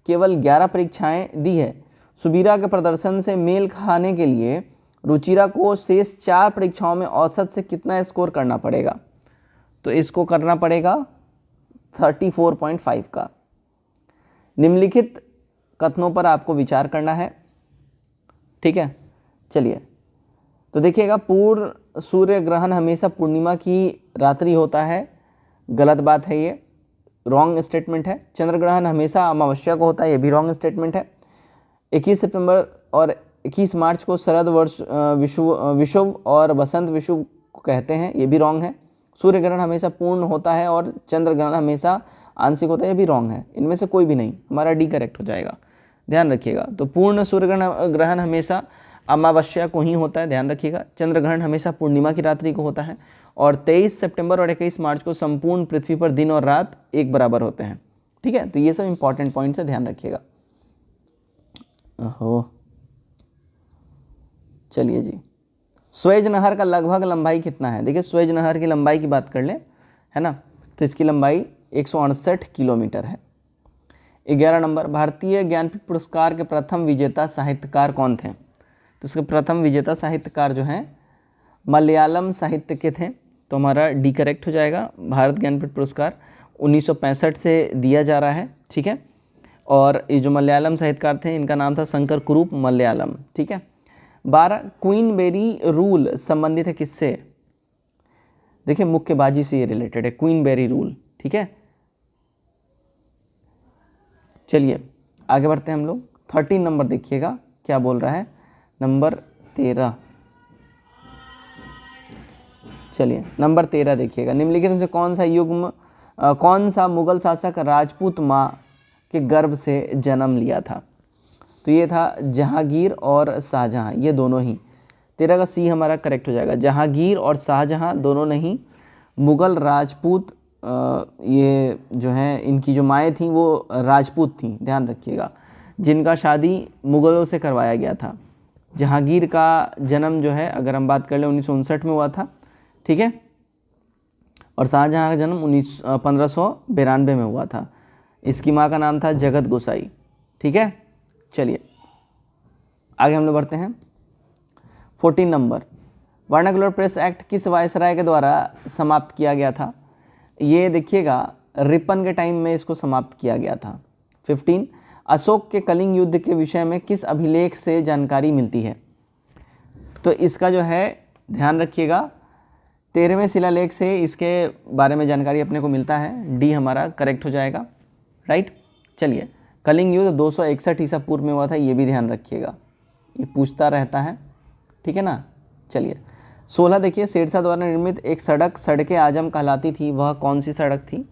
केवल 11 परीक्षाएं दी है। सुबीरा के प्रदर्शन से मेल खाने के लिए रुचिरा को शेष 4 परीक्षाओं में औसत से कितना स्कोर करना पड़ेगा? तो इसको करना पड़ेगा 34.5 का। निम्नलिखित कथनों पर आपको विचार करना है, ठीक है। चलिए, तो देखिएगा, पूर्ण सूर्य ग्रहण हमेशा पूर्णिमा की रात्रि होता है, गलत बात है, ये रॉन्ग स्टेटमेंट है। चंद्र ग्रहण हमेशा अमावस्या को होता है, ये भी रॉन्ग स्टेटमेंट है। 21 सितंबर और 21 मार्च को शरद वर्ष विषुव और बसंत विषुव को कहते हैं, ये भी रॉन्ग है। सूर्य ग्रहण हमेशा पूर्ण होता है और चंद्र ग्रहण हमेशा आंशिक होता है, ये भी रॉन्ग है। इनमें से कोई भी नहीं, हमारा डी करेक्ट हो जाएगा, ध्यान रखिएगा। तो पूर्ण सूर्य ग्रहण हमेशा अमावस्या को ही होता है, ध्यान रखिएगा। चंद्र ग्रहण हमेशा पूर्णिमा की रात्रि को होता है और 23 सितंबर और 21 मार्च को संपूर्ण पृथ्वी पर दिन और रात एक बराबर होते हैं, ठीक है। तो ये सब इंपॉर्टेंट पॉइंट्स है, ध्यान रखिएगा। ओहो, चलिए जी, स्वेज नहर का लगभग लंबाई कितना है? देखिए, स्वेज नहर की लंबाई की बात कर लें, है ना, तो इसकी लंबाई 168 किलोमीटर है। 11 नंबर, भारतीय ज्ञानपीठ पुरस्कार के प्रथम विजेता साहित्यकार कौन थे? तो इसके प्रथम विजेता साहित्यकार जो हैं मलयालम साहित्य के थे, तो हमारा डी करेक्ट हो जाएगा। भारत ज्ञानपीठ पुरस्कार 1965 से दिया जा रहा है, ठीक है। और ये जो मलयालम साहित्यकार थे, इनका नाम था शंकर कुरूप मलयालम, ठीक है। 12, क्वीन बेरी रूल संबंधित है किससे? देखिए, मुक्केबाजी से ये रिलेटेड है, क्वीन बेरी रूल, ठीक है। चलिए आगे बढ़ते हैं हम लोग। 13 नंबर देखिएगा क्या बोल रहा है, नंबर 13। चलिए, नंबर 13 देखिएगा, निम्नलिखित में से कौन सा मुगल शासक राजपूत माँ के गर्भ से जन्म लिया था? तो ये था जहांगीर और शाहजहां, ये दोनों ही। 13 का सी हमारा करेक्ट हो जाएगा। जहांगीर और शाहजहां दोनों नहीं मुगल राजपूत, ये जो हैं इनकी जो माएँ थीं वो राजपूत थीं, ध्यान रखिएगा, जिनका शादी मुगलों से करवाया गया था। जहांगीर का जन्म जो है, अगर हम बात कर लें, 1959 में हुआ था, ठीक है। और शाहजहां का जन्म 1592 में हुआ था। इसकी माँ का नाम था जगत गोसाई, ठीक है। चलिए आगे हम लोग बढ़ते हैं। 14 नंबर, वर्नाकुलर प्रेस एक्ट किस वायसराय के द्वारा समाप्त किया गया था? ये देखिएगा, रिपन के टाइम में इसको समाप्त किया गया था। 15, अशोक के कलिंग युद्ध के विषय में किस अभिलेख से जानकारी मिलती है? तो इसका जो है ध्यान रखिएगा, 13वें शिलालेख से इसके बारे में जानकारी अपने को मिलता है, डी हमारा करेक्ट हो जाएगा, राइट। चलिए, कलिंग युद्ध 261 ईसा पूर्व में हुआ था, ये भी ध्यान रखिएगा, ये पूछता रहता है, ठीक है ना। चलिए 16 देखिए, शेरशाह द्वारा निर्मित एक सड़क आजम कहलाती थी, वह कौन सी सड़क थी?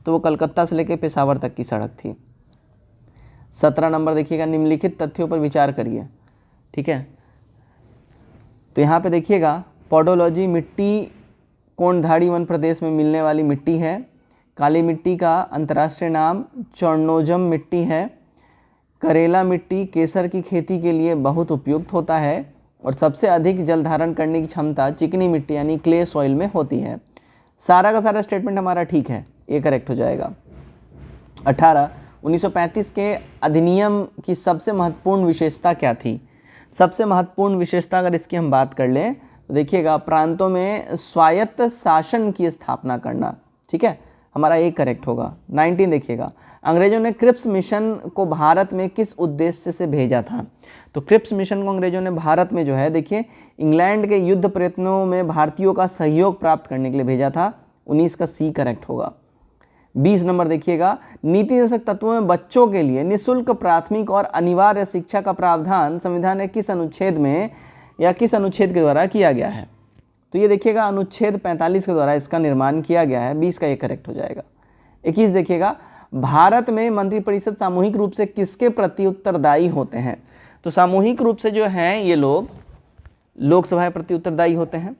तो वो कलकत्ता से लेकर पेशावर तक की सड़क थी। 17 नंबर देखिएगा, निम्नलिखित तथ्यों पर विचार करिए, ठीक है। तो यहाँ पे देखिएगा, पॉडोलॉजी मिट्टी कोणधारी वन प्रदेश में मिलने वाली मिट्टी है। काली मिट्टी का अंतर्राष्ट्रीय नाम चोर्नोजम मिट्टी है। करेला मिट्टी केसर की खेती के लिए बहुत उपयुक्त होता है और सबसे अधिक जल धारण करने की क्षमता चिकनी मिट्टी यानी क्ले सॉइल में होती है। सारा का सारा स्टेटमेंट हमारा ठीक है, ये करेक्ट हो जाएगा। 18, 1935 के अधिनियम की सबसे महत्वपूर्ण विशेषता क्या थी? सबसे महत्वपूर्ण विशेषता अगर इसकी हम बात कर लें तो देखिएगा, प्रांतों में स्वायत्त शासन की स्थापना करना, ठीक है, हमारा एक करेक्ट होगा। 19 देखिएगा, अंग्रेजों ने क्रिप्स मिशन को भारत में किस उद्देश्य से भेजा था? तो क्रिप्स मिशन को अंग्रेजों ने भारत में जो है, देखिए, इंग्लैंड के युद्ध प्रयत्नों में भारतीयों का सहयोग प्राप्त करने के लिए भेजा था। 19 का सी करेक्ट होगा। 20 नंबर देखिएगा, नीति निर्देशक तत्वों में बच्चों के लिए निःशुल्क प्राथमिक और अनिवार्य शिक्षा का प्रावधान संविधान के किस अनुच्छेद में या किस अनुच्छेद के द्वारा किया गया है? तो ये देखिएगा, अनुच्छेद 45 के द्वारा इसका निर्माण किया गया है। 20 का ये करेक्ट हो जाएगा। 21 देखिएगा, भारत में मंत्रिपरिषद सामूहिक रूप से किसके प्रति उत्तरदायी होते हैं? तो सामूहिक रूप से जो हैं ये लोग लोकसभा के प्रति उत्तरदायी होते हैं।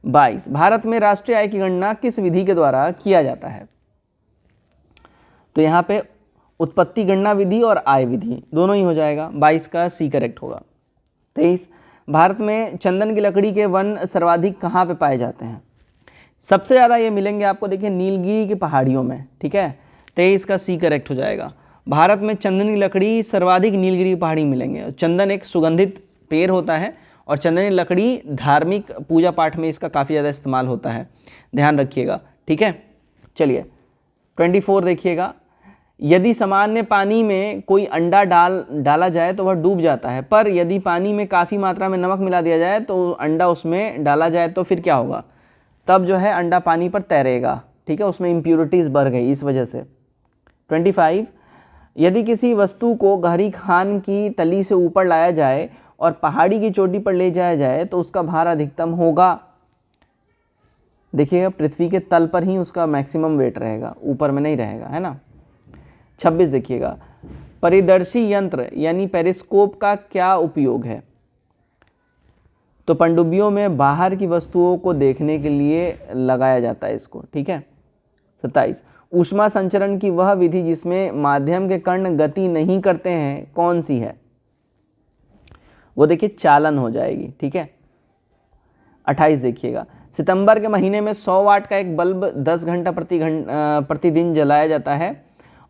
22, भारत में राष्ट्रीय आय की गणना किस विधि के द्वारा किया जाता है? तो यहाँ पे उत्पत्ति गणना विधि और आय विधि दोनों ही हो जाएगा। 22 का सी करेक्ट होगा। 23, भारत में चंदन की लकड़ी के वन सर्वाधिक कहाँ पे पाए जाते हैं? सबसे ज़्यादा ये मिलेंगे आपको, देखिए, नीलगिरी की पहाड़ियों में, ठीक है। 23 का सी करेक्ट हो जाएगा। भारत में चंदन की लकड़ी सर्वाधिक नीलगिरी पहाड़ी मिलेंगे। चंदन एक सुगंधित पेड़ होता है और चंदन की लकड़ी धार्मिक पूजा पाठ में इसका काफ़ी ज़्यादा इस्तेमाल होता है, ध्यान रखिएगा, ठीक है। चलिए 24 देखिएगा, यदि सामान्य पानी में कोई अंडा डाला जाए तो वह डूब जाता है, पर यदि पानी में काफ़ी मात्रा में नमक मिला दिया जाए तो अंडा उसमें डाला जाए तो फिर क्या होगा, तब जो है अंडा पानी पर तैरेगा, ठीक है, उसमें इम्प्यूरिटीज़ बढ़ गई इस वजह से। 25, यदि किसी वस्तु को गहरी खान की तली से ऊपर लाया जाए और पहाड़ी की चोटी पर ले जाया जाए तो उसका भार अधिकतम होगा, देखिएगा पृथ्वी के तल पर ही उसका मैक्सिमम वेट रहेगा, ऊपर में नहीं रहेगा, है ना। 26 देखिएगा, परिदर्शी यंत्र यानी पेरिस्कोप का क्या उपयोग है, तो पनडुब्बियों में बाहर की वस्तुओं को देखने के लिए लगाया जाता है इसको, ठीक है। 27, ऊष्मा संचरण की वह विधि जिसमें माध्यम के कण गति नहीं करते हैं कौन सी है, वो देखिए चालन हो जाएगी, ठीक है। 28 देखिएगा, सितंबर के महीने में 100 वाट का एक बल्ब 10 घंटा प्रतिदिन जलाया जाता है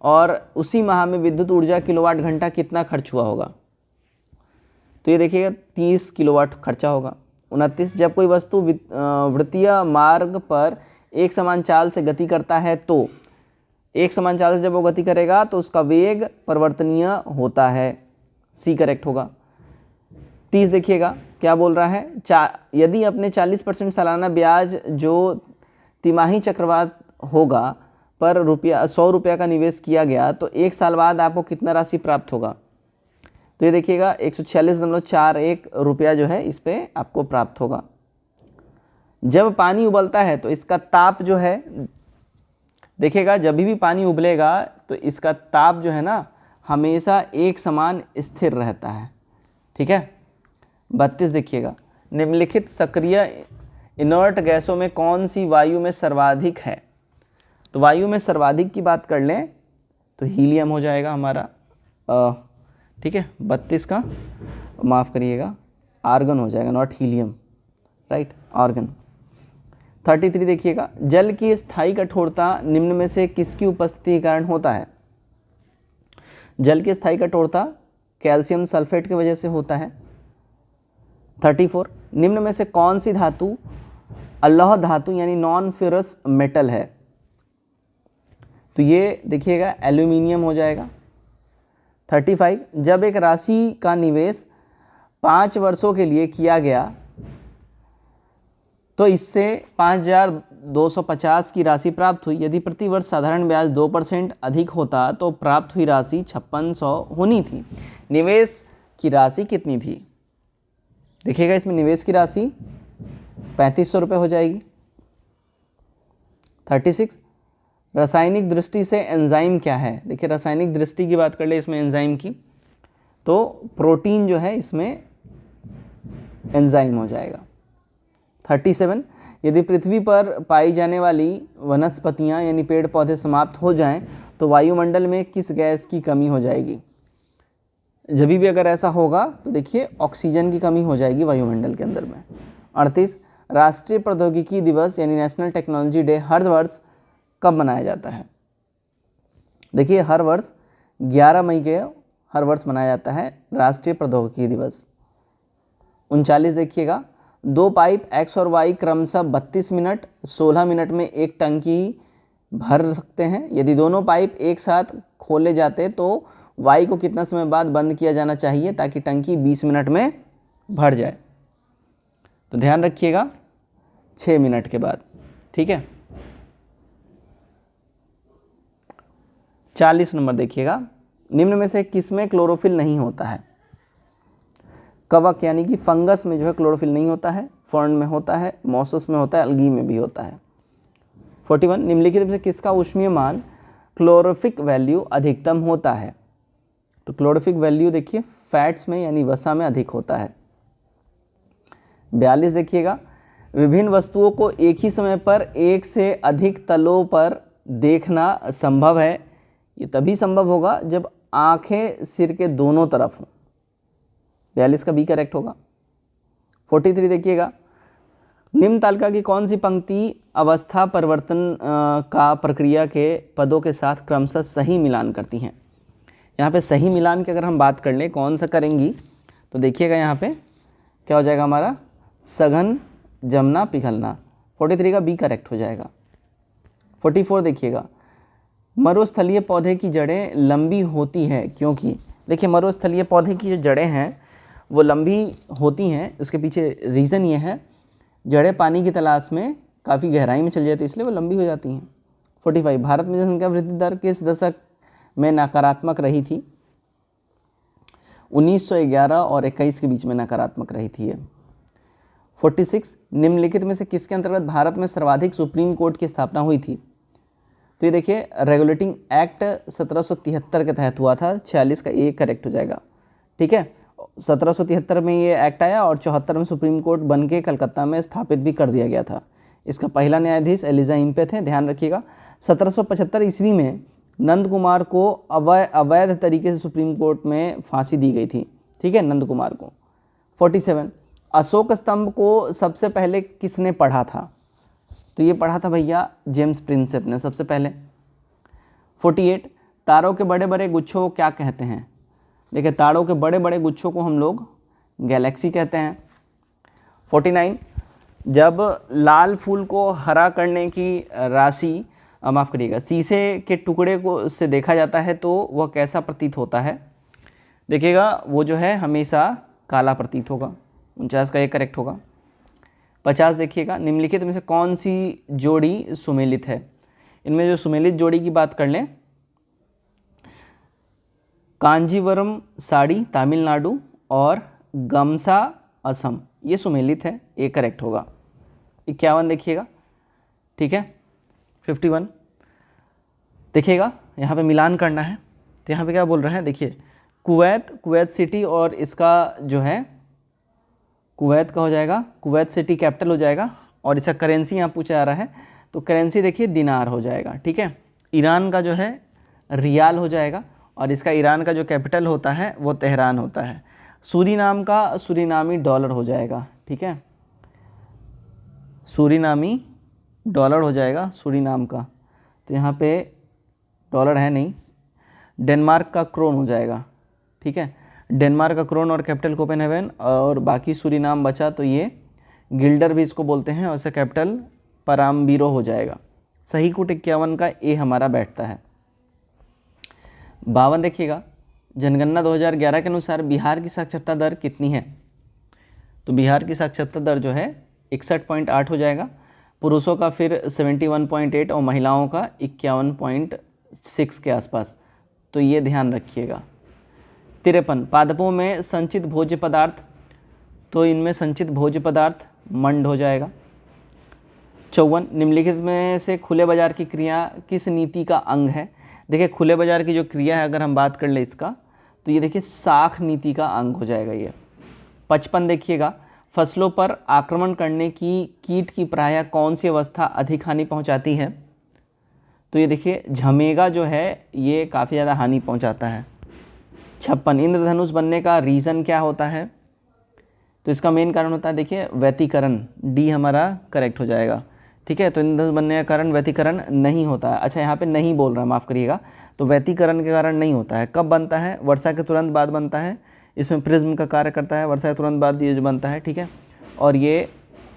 और उसी माह में विद्युत ऊर्जा किलोवाट घंटा कितना खर्च हुआ होगा, तो ये देखिएगा 30 किलोवाट खर्चा होगा। 29, जब कोई वस्तु वृत्तीय मार्ग पर एक समान चाल से गति करता है तो एक समान चाल से जब वो गति करेगा तो उसका वेग परिवर्तनीय होता है, सी करेक्ट होगा। 30 देखिएगा क्या बोल रहा है, यदि अपने 40% सालाना ब्याज जो तिमाही चक्रवात होगा पर 100 रुपया का निवेश किया गया तो एक साल बाद आपको कितना राशि प्राप्त होगा, तो ये देखिएगा 146.41 रुपया जो है इस पे आपको प्राप्त होगा। जब पानी उबलता है तो इसका ताप जो है, देखिएगा जब भी पानी उबलेगा तो इसका ताप जो है ना हमेशा एक समान स्थिर रहता है, ठीक है। 32 देखिएगा, निम्नलिखित सक्रिय इनर्ट गैसों में कौन सी वायु में सर्वाधिक है, तो वायु में सर्वाधिक की बात कर लें तो हीलियम हो जाएगा हमारा, ठीक है। 32 का माफ़ करिएगा आर्गन हो जाएगा, नॉट हीलियम, राइट, आर्गन। 33 देखिएगा, जल की स्थायी कठोरता निम्न में से किसकी उपस्थिति के कारण होता है, जल की स्थायी कठोरता कैल्शियम सल्फेट की वजह से होता है। 34, निम्न में से कौन सी धातु अलौह धातु यानी नॉन फेरस मेटल है, तो ये देखिएगा एल्यूमिनियम हो जाएगा। 35, जब एक राशि का निवेश 5 वर्षों के लिए किया गया तो इससे 5250 की राशि प्राप्त हुई, यदि प्रति वर्ष साधारण ब्याज 2% अधिक होता तो प्राप्त हुई राशि 5600 होनी थी, निवेश की राशि कितनी थी, देखिएगा इसमें निवेश की राशि 3500 रुपये हो जाएगी। 36, रासायनिक दृष्टि से एंजाइम क्या है, देखिए रासायनिक दृष्टि की बात कर ले इसमें एंजाइम की, तो प्रोटीन जो है इसमें एंजाइम हो जाएगा। 37, यदि पृथ्वी पर पाई जाने वाली वनस्पतियां यानी पेड़ पौधे समाप्त हो जाएं तो वायुमंडल में किस गैस की कमी हो जाएगी, जब भी अगर ऐसा होगा तो देखिए ऑक्सीजन की कमी हो जाएगी वायुमंडल के अंदर में। 38, राष्ट्रीय प्रौद्योगिकी दिवस यानी नेशनल टेक्नोलॉजी डे हर वर्ष कब मनाया जाता है, देखिए हर वर्ष 11 मई के हर वर्ष मनाया जाता है राष्ट्रीय प्रौद्योगिकी दिवस। 39 देखिएगा, 2 पाइप एक्स और वाई क्रमशः 32 मिनट 16 मिनट में एक टंकी भर सकते हैं, यदि दोनों पाइप एक साथ खोले जाते तो वाई को कितना समय बाद बंद किया जाना चाहिए ताकि टंकी 20 मिनट में भर जाए, तो ध्यान रखिएगा 6 मिनट के बाद, ठीक है। 40 नंबर देखिएगा, निम्न में से किसमें क्लोरोफिल नहीं होता है, कवक यानी कि फंगस में जो है क्लोरोफिल नहीं होता है, फर्न में होता है, मॉसस में होता है, अलगी में भी होता है। 41, निम्नलिखित में से किसका ऊष्मीय मान क्लोरोफिक वैल्यू अधिकतम होता है, तो क्लोरोफिक वैल्यू देखिए फैट्स में यानी वसा में अधिक होता है। 42 देखिएगा, विभिन्न वस्तुओं को एक ही समय पर एक से अधिक तलों पर देखना संभव है, ये तभी संभव होगा जब आंखें सिर के दोनों तरफ हों, 42 का बी करेक्ट होगा। 43 देखिएगा, निम्न तालिका की कौन सी पंक्ति अवस्था परिवर्तन का प्रक्रिया के पदों के साथ क्रमशः सही मिलान करती हैं, यहाँ पे सही मिलान की अगर हम बात कर लें कौन सा करेंगी, तो देखिएगा यहाँ पे क्या हो जाएगा हमारा, सघन जमना पिघलना। 43 का बी करेक्ट हो जाएगा। 44 देखिएगा, मरुस्थलीय पौधे की जड़ें लंबी होती है क्योंकि, देखिए मरुस्थलीय पौधे की जो जड़ें हैं वो लंबी होती हैं, उसके पीछे रीज़न ये है, जड़ें पानी की तलाश में काफ़ी गहराई में चल जाती है, इसलिए वो लंबी हो जाती हैं। 45, भारत में जनसंख्या वृद्धि दर किस दशक में नकारात्मक रही थी? 1911 और 21 के बीच में नकारात्मक रही थी ये। 46, निम्नलिखित में से किसके अंतर्गत भारत में सर्वाधिक सुप्रीम कोर्ट की स्थापना हुई थी? तो ये देखिए रेगुलेटिंग एक्ट 1773 के तहत हुआ था। 46 का ए करेक्ट हो जाएगा। ठीक है, 1773 में ये एक्ट आया और 74 में सुप्रीम कोर्ट बन के कलकत्ता में स्थापित भी कर दिया गया था। इसका पहला न्यायाधीश एलिजा इम्पे थे, ध्यान रखिएगा। 1775 ईस्वी में नंद कुमार को अवैध तरीके से सुप्रीम कोर्ट में फांसी दी गई थी। ठीक है, नंद कुमार को। 47, अशोक स्तंभ को सबसे पहले किसने पढ़ा था? तो ये पढ़ा था भैया जेम्स प्रिंसेप ने सबसे पहले। 48, तारों के बड़े बड़े गुच्छों को क्या कहते हैं? देखिए तारों के बड़े बड़े गुच्छों को हम लोग गैलेक्सी कहते हैं। 49, जब लाल फूल को हरा करने की राशि, माफ़ करिएगा, शीशे के टुकड़े को से देखा जाता है तो वह कैसा प्रतीत होता है? देखिएगा वो जो है हमेशा काला प्रतीत होगा। 49 का ये करेक्ट होगा। 50 देखिएगा, निम्नलिखित में से कौन सी जोड़ी सुमेलित है? इनमें जो सुमेलित जोड़ी की बात कर लें, कांजीवरम साड़ी तमिलनाडु और गमसा असम, ये सुमेलित है, ये करेक्ट होगा। 51 देखिएगा। ठीक है, 51 देखिएगा, यहाँ पे मिलान करना है। तो यहाँ पे क्या बोल रहे हैं, देखिए कुवैत सिटी और इसका जो है कुवैत का हो जाएगा, कुवैत सिटी कैपिटल हो जाएगा और इसका करेंसी यहाँ पूछा जा रहा है, तो करेंसी देखिए दिनार हो जाएगा। ठीक है, ईरान का जो है रियाल हो जाएगा और इसका ईरान का जो कैपिटल होता है वो तेहरान होता है। सूरीनाम का सूरीनामी डॉलर हो जाएगा। ठीक है, सूरीनामी डॉलर हो जाएगा सूरीनाम का, तो यहाँ पे डॉलर है नहीं। डेनमार्क का क्रोन हो जाएगा। ठीक है, डेनमार्क का क्रोन और कैपिटल कोपेनहेगन, और बाकी सूरीनाम बचा तो ये गिल्डर भी इसको बोलते हैं और इसका कैपिटल पराम्बीरो हो जाएगा। सही कूट 51 का ए हमारा बैठता है। 52 देखिएगा, जनगणना 2011 के अनुसार बिहार की साक्षरता दर कितनी है? तो बिहार की साक्षरता दर जो है 61.8 हो जाएगा, पुरुषों का फिर 71.8 और महिलाओं का 51.6 के आसपास, तो ये ध्यान रखिएगा। 53, पादपों में संचित भोज्य पदार्थ, तो इनमें संचित भोज्य पदार्थ मंड हो जाएगा। 54, निम्नलिखित में से खुले बाजार की क्रिया किस नीति का अंग है? देखिए खुले बाजार की जो क्रिया है अगर हम बात कर ले इसका, तो ये देखिए साख नीति का अंग हो जाएगा ये। 55 देखिएगा, फसलों पर आक्रमण करने की कीट की प्रायः कौन सी अवस्था अधिक हानि पहुंचाती है? तो ये देखिए झमेगा जो है ये काफ़ी ज़्यादा हानि पहुंचाता है। 56, इंद्रधनुष बनने का रीज़न क्या होता है? तो इसका मेन कारण होता है देखिए व्यतिकरण, डी हमारा करेक्ट हो जाएगा। ठीक है, तो इंद्रधनुष बनने का कारण व्यतिकरण नहीं होता है। अच्छा यहाँ पे नहीं बोल रहा है, माफ़ करिएगा, तो व्यतिकरण के कारण नहीं होता है। कब बनता है? वर्षा के तुरंत बाद बनता है। इसमें प्रिज्म का कार्य करता है, वर्षा के तुरंत बाद ये जो बनता है। ठीक है, और ये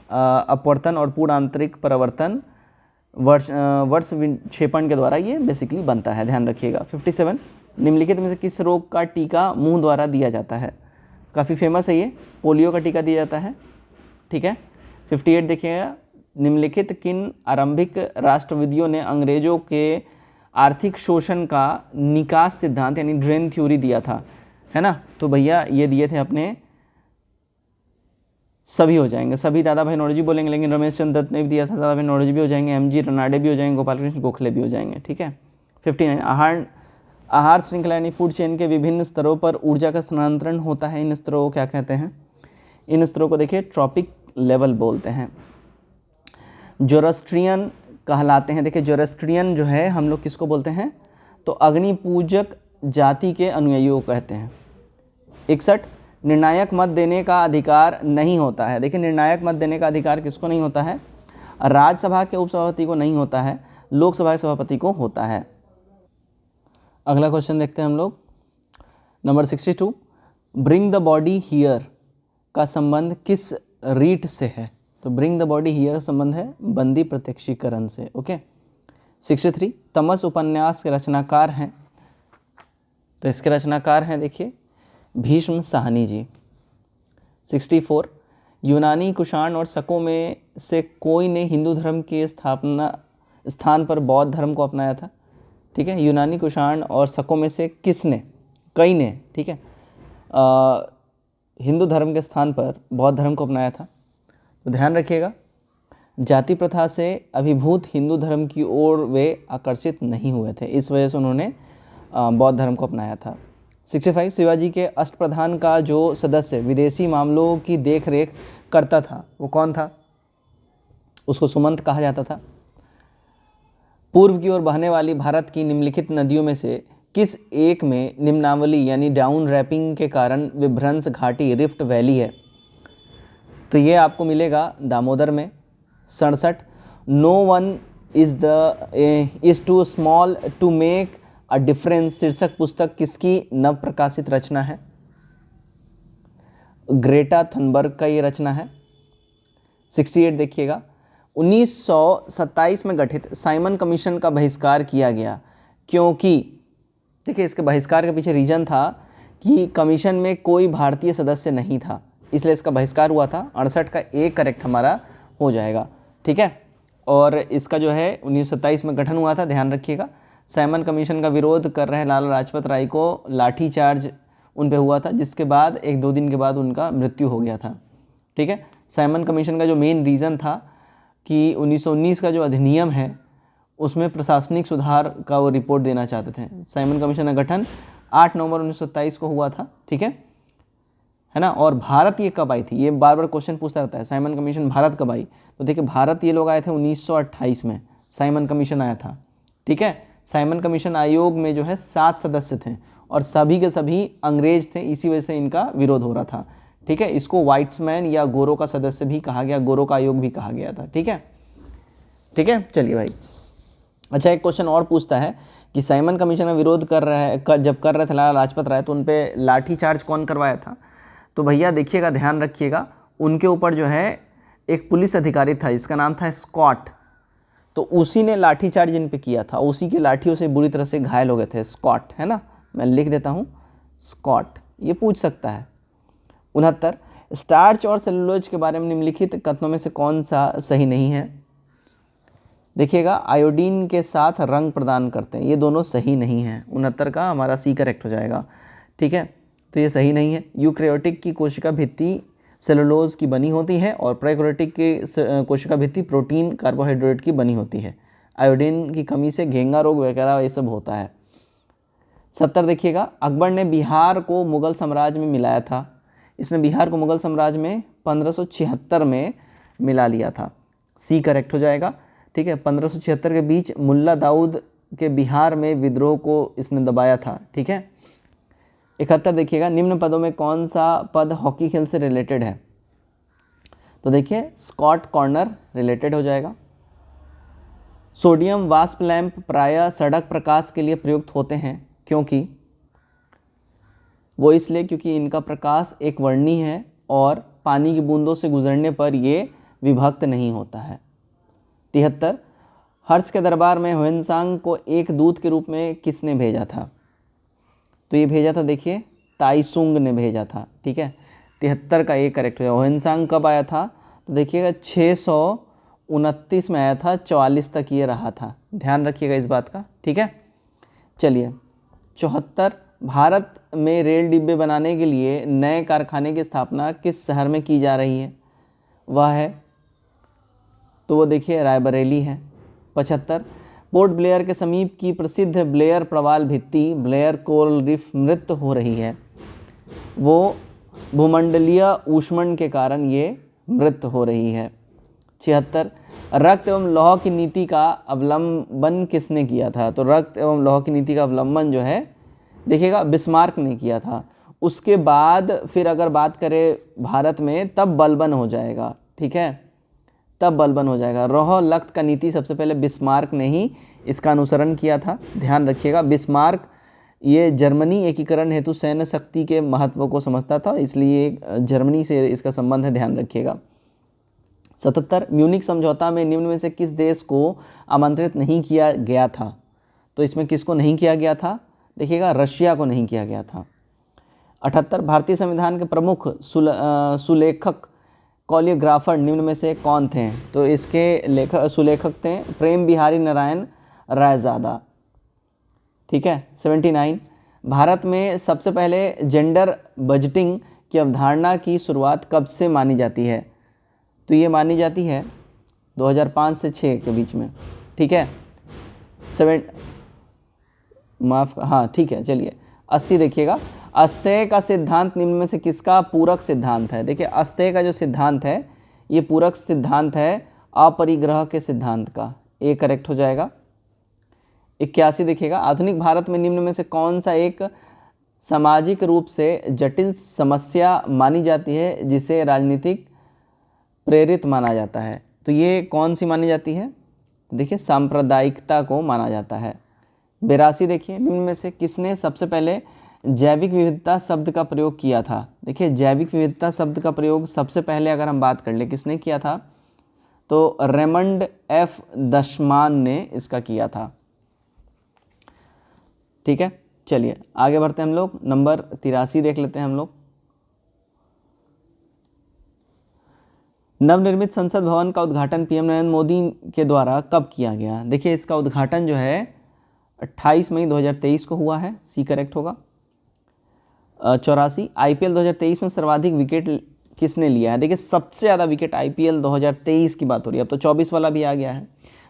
अपवर्तन और पूर्ण आंतरिक परावर्तन वर्ष विक्षेपण के द्वारा ये बेसिकली बनता है, ध्यान रखिएगा। 57, निम्नलिखित में से किस रोग का टीका मुंह द्वारा दिया जाता है? काफ़ी फेमस है ये, पोलियो का टीका दिया जाता है। ठीक है, 58 देखिएगा, निम्नलिखित किन आरंभिक राष्ट्रविदियों ने अंग्रेजों के आर्थिक शोषण का निकास सिद्धांत यानी ड्रेन थ्योरी दिया था? है ना, तो भैया ये दिए थे अपने, सभी हो जाएंगे, सभी दादा भाई नौरोजी बोलेंगे, लेकिन रमेश चंद्र दत्त ने भी दिया था, दादा भाई नौरोजी भी हो जाएंगे, एमजी रनाडे भी हो जाएंगे, गोपाल कृष्ण गोखले भी हो जाएंगे। ठीक है, 59, आहार श्रृंखला यानी फूड चेन के विभिन्न स्तरों पर ऊर्जा का स्थानांतरण होता है, इन स्तरों को क्या कहते हैं? इन स्तरों को देखिए ट्रॉपिक लेवल बोलते हैं, जोरोस्ट्रियन कहलाते हैं। देखिए जोरोस्ट्रियन जो है हम लोग किसको बोलते हैं? तो अग्नि पूजक जाति के अनुयायियों को कहते हैं। 61, निर्णायक मत देने का अधिकार नहीं होता है। देखिए निर्णायक मत देने का अधिकार किसको नहीं होता है? राज्यसभा के उपसभापति को नहीं होता है, लोकसभा के सभापति को होता है। अगला क्वेश्चन देखते हैं हम लोग। Number 62, bring the body here का संबंध किस रीट से है? तो ब्रिंग द बॉडी हियर का संबंध है बंदी प्रत्यक्षीकरण से। ओके। 63, तमस उपन्यास के रचनाकार हैं, तो इसके रचनाकार हैं देखिए भीष्म साहनी जी। 64, यूनानी कुषाण और शकों में से कोई ने हिंदू धर्म के स्थान पर बौद्ध धर्म को अपनाया था? ठीक है, यूनानी कुषाण और शकों में से किसने, कई ने, ठीक है, हिंदू धर्म के स्थान पर बौद्ध धर्म को अपनाया था? तो ध्यान रखिएगा, जाति प्रथा से अभिभूत हिंदू धर्म की ओर वे आकर्षित नहीं हुए थे, इस वजह से उन्होंने बौद्ध धर्म को अपनाया था। 65, शिवाजी के अष्टप्रधान का जो सदस्य विदेशी मामलों की देखरेख करता था वो कौन था? उसको सुमंत कहा जाता था। पूर्व की ओर बहने वाली भारत की निम्नलिखित नदियों में से किस एक में निम्नावली यानी डाउन रैपिंग के कारण विभ्रंश घाटी रिफ्ट वैली है? तो ये आपको मिलेगा दामोदर में। 67, no one is too small to make a difference शीर्षक पुस्तक किसकी नव प्रकाशित रचना है? ग्रेटा थनबर्ग का ये रचना है। 68 देखिएगा, 1927 में गठित साइमन कमीशन का बहिष्कार किया गया क्योंकि, देखिए इसके बहिष्कार के पीछे रीजन था कि कमीशन में कोई भारतीय सदस्य नहीं था, इसलिए इसका बहिष्कार हुआ था। 68 का एक करेक्ट हमारा हो जाएगा, ठीक है। और इसका जो है 1927 में गठन हुआ था, ध्यान रखिएगा। साइमन कमीशन का विरोध कर रहे लाला लाजपत राय को लाठी चार्ज उन पे हुआ था, जिसके बाद 1-2 दिन के बाद उनका मृत्यु हो गया था, ठीक है। साइमन कमीशन का जो मेन रीज़न था कि 1919 का जो अधिनियम है उसमें प्रशासनिक सुधार का वो रिपोर्ट देना चाहते थे। साइमन कमीशन का गठन 8 नवंबर 1927 को हुआ था, ठीक है ना। और भारत ये कब आई थी, ये बार बार क्वेश्चन पूछता रहता है, साइमन कमीशन भारत कब आई? तो देखिए भारत ये लोग आए थे 1928 में साइमन कमीशन आया था, ठीक है। साइमन कमीशन आयोग में जो है 7 सदस्य थे और सभी के सभी अंग्रेज थे, इसी वजह से इनका विरोध हो रहा था, ठीक है। इसको व्हाइट्समैन या गोरों का सदस्य भी कहा गया, गोरों का आयोग भी कहा गया था, ठीक है, ठीक है। चलिए भाई, अच्छा एक क्वेश्चन और पूछता है कि साइमन कमीशन का विरोध जब कर रहे थे लाला लाजपत राय तो उन पर लाठी चार्ज कौन करवाया था? तो भैया देखिएगा, ध्यान रखिएगा, उनके ऊपर जो है एक पुलिस अधिकारी था, इसका नाम था स्कॉट, तो उसी ने लाठीचार्ज इन पे किया था, उसी की लाठियों से बुरी तरह से घायल हो गए थे। स्कॉट है ना, मैं लिख देता हूँ स्कॉट, ये पूछ सकता है। 69, स्टार्च और सेलुलोज के बारे में निम्नलिखित कथनों में से कौन सा सही नहीं है? देखिएगा, आयोडीन के साथ रंग प्रदान करते हैं, ये दोनों सही नहीं है। 69 का हमारा सी करेक्ट हो जाएगा, ठीक है, तो ये सही नहीं है। यूकैरियोटिक की कोशिका भित्ति सेलुलोज की बनी होती है और प्रोकैरियोटिक की कोशिका भित्ति प्रोटीन कार्बोहाइड्रेट की बनी होती है। आयोडीन की कमी से घेंगा रोग वगैरह ये सब होता है। 70 देखिएगा, अकबर ने बिहार को मुगल साम्राज्य में मिलाया था, इसने बिहार को मुगल साम्राज्य में 1576 में मिला लिया था, सी करेक्ट हो जाएगा, ठीक है। 1576 के बीच मुल्ला दाऊद के बिहार में विद्रोह को इसने दबाया था, ठीक है। 71 देखिएगा, निम्न पदों में कौन सा पद हॉकी खेल से रिलेटेड है? तो देखिए स्कॉट कॉर्नर रिलेटेड हो जाएगा। सोडियम वास्प लैंप प्रायः सड़क प्रकाश के लिए प्रयुक्त होते हैं क्योंकि, वो इसलिए क्योंकि इनका प्रकाश एक वर्णी है और पानी की बूंदों से गुजरने पर ये विभक्त नहीं होता है। 73, हर्ष के दरबार में ह्वेनसांग को एक दूत के रूप में किसने भेजा था? तो ये भेजा था देखिए ताइसुंग ने भेजा था, ठीक है। 73 का एक करेक्ट हो जाएगा। ह्वेनसांग कब आया था? तो देखिएगा 629 में आया था, 44 तक ये रहा था, ध्यान रखिएगा इस बात का, ठीक है। चलिए 74, भारत में रेल डिब्बे बनाने के लिए नए कारखाने की स्थापना किस शहर में की जा रही है? वह है, तो वो देखिए रायबरेली है। 75, पोर्ट ब्लेयर के समीप की प्रसिद्ध ब्लेयर प्रवाल भित्ति ब्लेयर कोरल रीफ मृत हो रही है, वो भूमंडलीय ऊष्मन के कारण ये मृत हो रही है। 76, रक्त एवं लौह की नीति का अवलंबन किसने किया था? तो रक्त एवं लौह की नीति का अवलंबन जो है देखिएगा बिस्मार्क ने किया था। उसके बाद फिर अगर बात करें भारत में तब बलबन हो जाएगा, ठीक है, तब बलबन हो जाएगा। रोह लख्त का नीति सबसे पहले बिस्मार्क ने ही इसका अनुसरण किया था, ध्यान रखिएगा। बिस्मार्क ये जर्मनी एकीकरण हेतु सैन्य शक्ति के महत्व को समझता था, इसलिए जर्मनी से इसका संबंध है, ध्यान रखिएगा। 77 म्यूनिक समझौता में निम्न में से किस देश को आमंत्रित नहीं किया गया था? तो इसमें किसको नहीं किया गया था? देखिएगा, रशिया को नहीं किया गया था। 78 भारतीय संविधान के प्रमुख सुलेखक कोरियोग्राफर निम्न में से कौन थे? तो इसके सुलेखक थे प्रेम बिहारी नारायण रायजादा। ठीक है। 79 भारत में सबसे पहले जेंडर बजटिंग की अवधारणा की शुरुआत कब से मानी जाती है? तो ये मानी जाती है 2005 से 6 के बीच में। ठीक है। ठीक है, चलिए 80 देखिएगा, अस्तेय का सिद्धांत निम्न में से किसका पूरक सिद्धांत है? देखिए, अस्तेय का जो सिद्धांत है ये पूरक सिद्धांत है अपरिग्रह के सिद्धांत का, ये करेक्ट हो जाएगा। 81 देखिएगा, आधुनिक भारत में निम्न में से कौन सा एक सामाजिक रूप से जटिल समस्या मानी जाती है जिसे राजनीतिक प्रेरित माना जाता है? तो ये कौन सी मानी जाती है? देखिए, सांप्रदायिकता को माना जाता है। 82 देखिए, निम्न में से किसने सबसे पहले जैविक विविधता शब्द का प्रयोग किया था? देखिए, जैविक विविधता शब्द का प्रयोग सबसे पहले अगर हम बात कर ले किसने किया था, तो रेमंड एफ दशमान ने इसका किया था। ठीक है, चलिए आगे बढ़ते हैं हम लोग। नंबर 83 देख लेते हैं हम लोग। नवनिर्मित संसद भवन का उद्घाटन पीएम नरेंद्र मोदी के द्वारा कब किया गया? देखिए, इसका उद्घाटन जो है 28 मई 2023 को हुआ है, सी करेक्ट होगा। 84 आईपीएल 2023 में सर्वाधिक विकेट किसने लिया है? देखिए, सबसे ज़्यादा विकेट आईपीएल 2023 की बात हो रही है, अब तो 24 वाला भी आ गया है,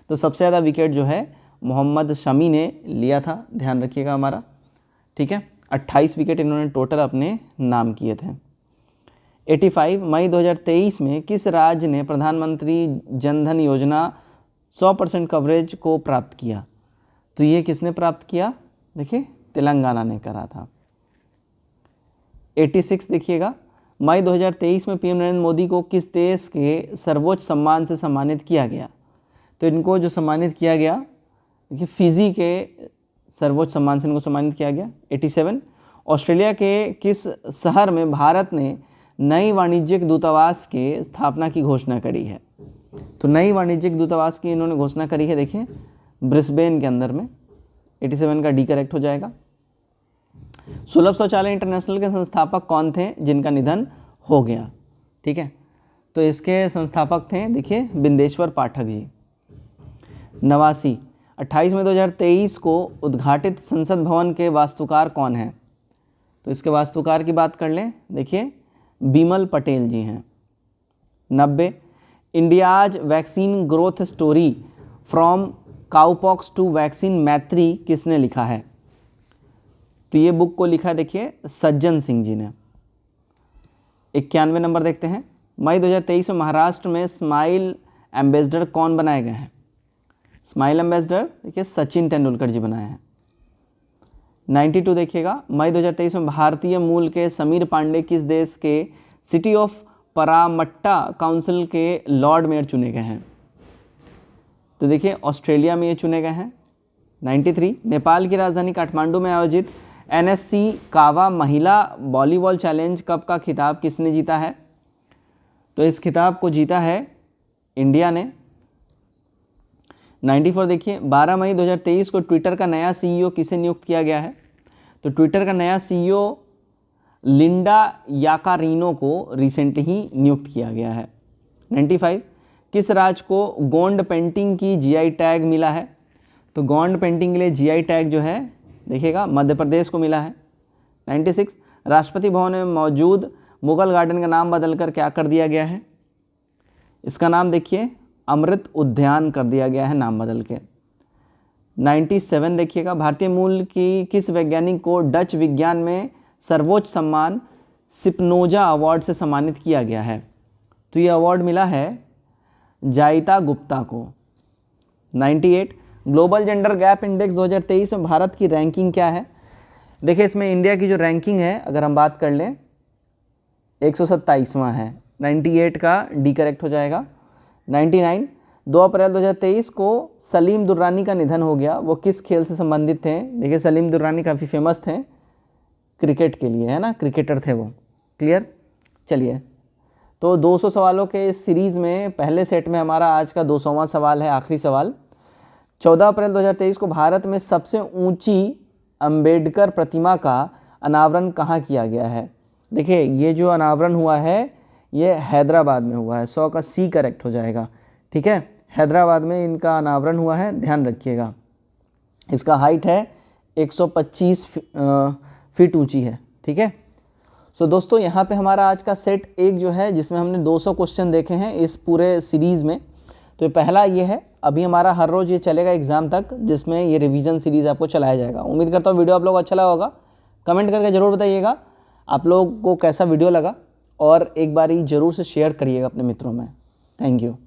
तो सबसे ज़्यादा विकेट जो है मोहम्मद शमी ने लिया था, ध्यान रखिएगा हमारा। ठीक है, 28 विकेट इन्होंने टोटल अपने नाम किए थे। 85 मई 2023 में किस राज्य ने प्रधानमंत्री जनधन योजना 100% कवरेज को प्राप्त किया? तो ये किसने प्राप्त किया? देखिए, तेलंगाना ने करा था। 86 देखिएगा, मई 2023 में पीएम नरेंद्र मोदी को किस देश के सर्वोच्च सम्मान से सम्मानित किया गया? तो इनको जो सम्मानित किया गया, देखिए फिजी के सर्वोच्च सम्मान से इनको सम्मानित किया गया। 87 ऑस्ट्रेलिया के किस शहर में भारत ने नई वाणिज्यिक दूतावास के स्थापना की घोषणा करी है? तो नई वाणिज्यिक दूतावास की इन्होंने घोषणा करी है, देखिए ब्रिस्बेन के अंदर में। 87 का डी करेक्ट हो जाएगा। सुलभ शौचालय इंटरनेशनल के संस्थापक कौन थे जिनका निधन हो गया? ठीक है, तो इसके संस्थापक थे देखिए बिंदेश्वर पाठक जी। 89 28 मई 2023 को उद्घाटित संसद भवन के वास्तुकार कौन है? तो इसके वास्तुकार की बात कर लें, देखिए बिमल पटेल जी हैं। 90 India's vaccine growth story from cowpox to vaccine Maitri किसने लिखा है? तो ये बुक को लिखा देखिए सज्जन सिंह जी ने। 91 नंबर देखते हैं, मई 2023 में महाराष्ट्र में स्माइल एम्बेसडर कौन बनाए गए हैं? स्माइल एम्बेसडर देखिए सचिन तेंदुलकर जी बनाए हैं। 92 देखिएगा, मई 2023 में भारतीय मूल के समीर पांडे किस देश के सिटी ऑफ परामट्टा काउंसिल के लॉर्ड मेयर चुने गए हैं? तो देखिए ऑस्ट्रेलिया में ये चुने गए हैं। 93 नेपाल की राजधानी काठमांडू में आयोजित एनएससी कावा महिला वॉलीबॉल चैलेंज कप का खिताब किसने जीता है? तो इस खिताब को जीता है इंडिया ने। 94 देखिए, 12 मई 2023 को ट्विटर का नया सीईओ किसे नियुक्त किया गया है? तो ट्विटर का नया सीईओ लिंडा याकारिनो को रिसेंटली ही नियुक्त किया गया है। 95 किस राज्य को गोंड पेंटिंग की जीआई टैग मिला है? तो गोंड पेंटिंग के लिए जीआई टैग जो है देखिएगा मध्य प्रदेश को मिला है। 96 राष्ट्रपति भवन में मौजूद मुगल गार्डन का नाम बदलकर क्या कर दिया गया है? इसका नाम देखिए अमृत उद्यान कर दिया गया है नाम बदल के। 97 देखिएगा, भारतीय मूल की किस वैज्ञानिक को डच विज्ञान में सर्वोच्च सम्मान सिप्नोजा अवार्ड से सम्मानित किया गया है? तो ये अवार्ड मिला है जायिता गुप्ता को। 98 ग्लोबल जेंडर गैप इंडेक्स 2023 में भारत की रैंकिंग क्या है? देखिए इसमें इंडिया की जो रैंकिंग है अगर हम बात कर लें 127वां है। 98 का डी करेक्ट हो जाएगा। 99 2 अप्रैल 2023 को सलीम दुर्रानी का निधन हो गया। वो किस खेल से संबंधित थे? देखिए सलीम दुर्रानी काफ़ी फेमस थे क्रिकेट के लिए, है ना, क्रिकेटर थे वो। क्लियर? चलिए, तो 200 सवालों के इस सीरीज़ में पहले सेट में हमारा आज का 200वां सवाल है, आखिरी सवाल। 14 अप्रैल 2023 को भारत में सबसे ऊंची अंबेडकर प्रतिमा का अनावरण कहाँ किया गया है? देखिए ये जो अनावरण हुआ है ये हैदराबाद में हुआ है। 100 का सी करेक्ट हो जाएगा। ठीक है, हैदराबाद में इनका अनावरण हुआ है, ध्यान रखिएगा। इसका हाइट है 125 फीट ऊंची है। ठीक है, सो दोस्तों यहाँ पे हमारा आज का सेट 1 जो है, जिसमें हमने 200 क्वेश्चन देखे हैं इस पूरे सीरीज़ में। तो पहला ये है। अभी हमारा हर रोज़ ये चलेगा एग्ज़ाम तक, जिसमें ये रिवीजन सीरीज़ आपको चलाया जाएगा। उम्मीद करता हूँ वीडियो आप लोग अच्छा लगा होगा। कमेंट करके ज़रूर बताइएगा आप लोग को कैसा वीडियो लगा, और एक बारी ज़रूर से शेयर करिएगा अपने मित्रों में। Thank you.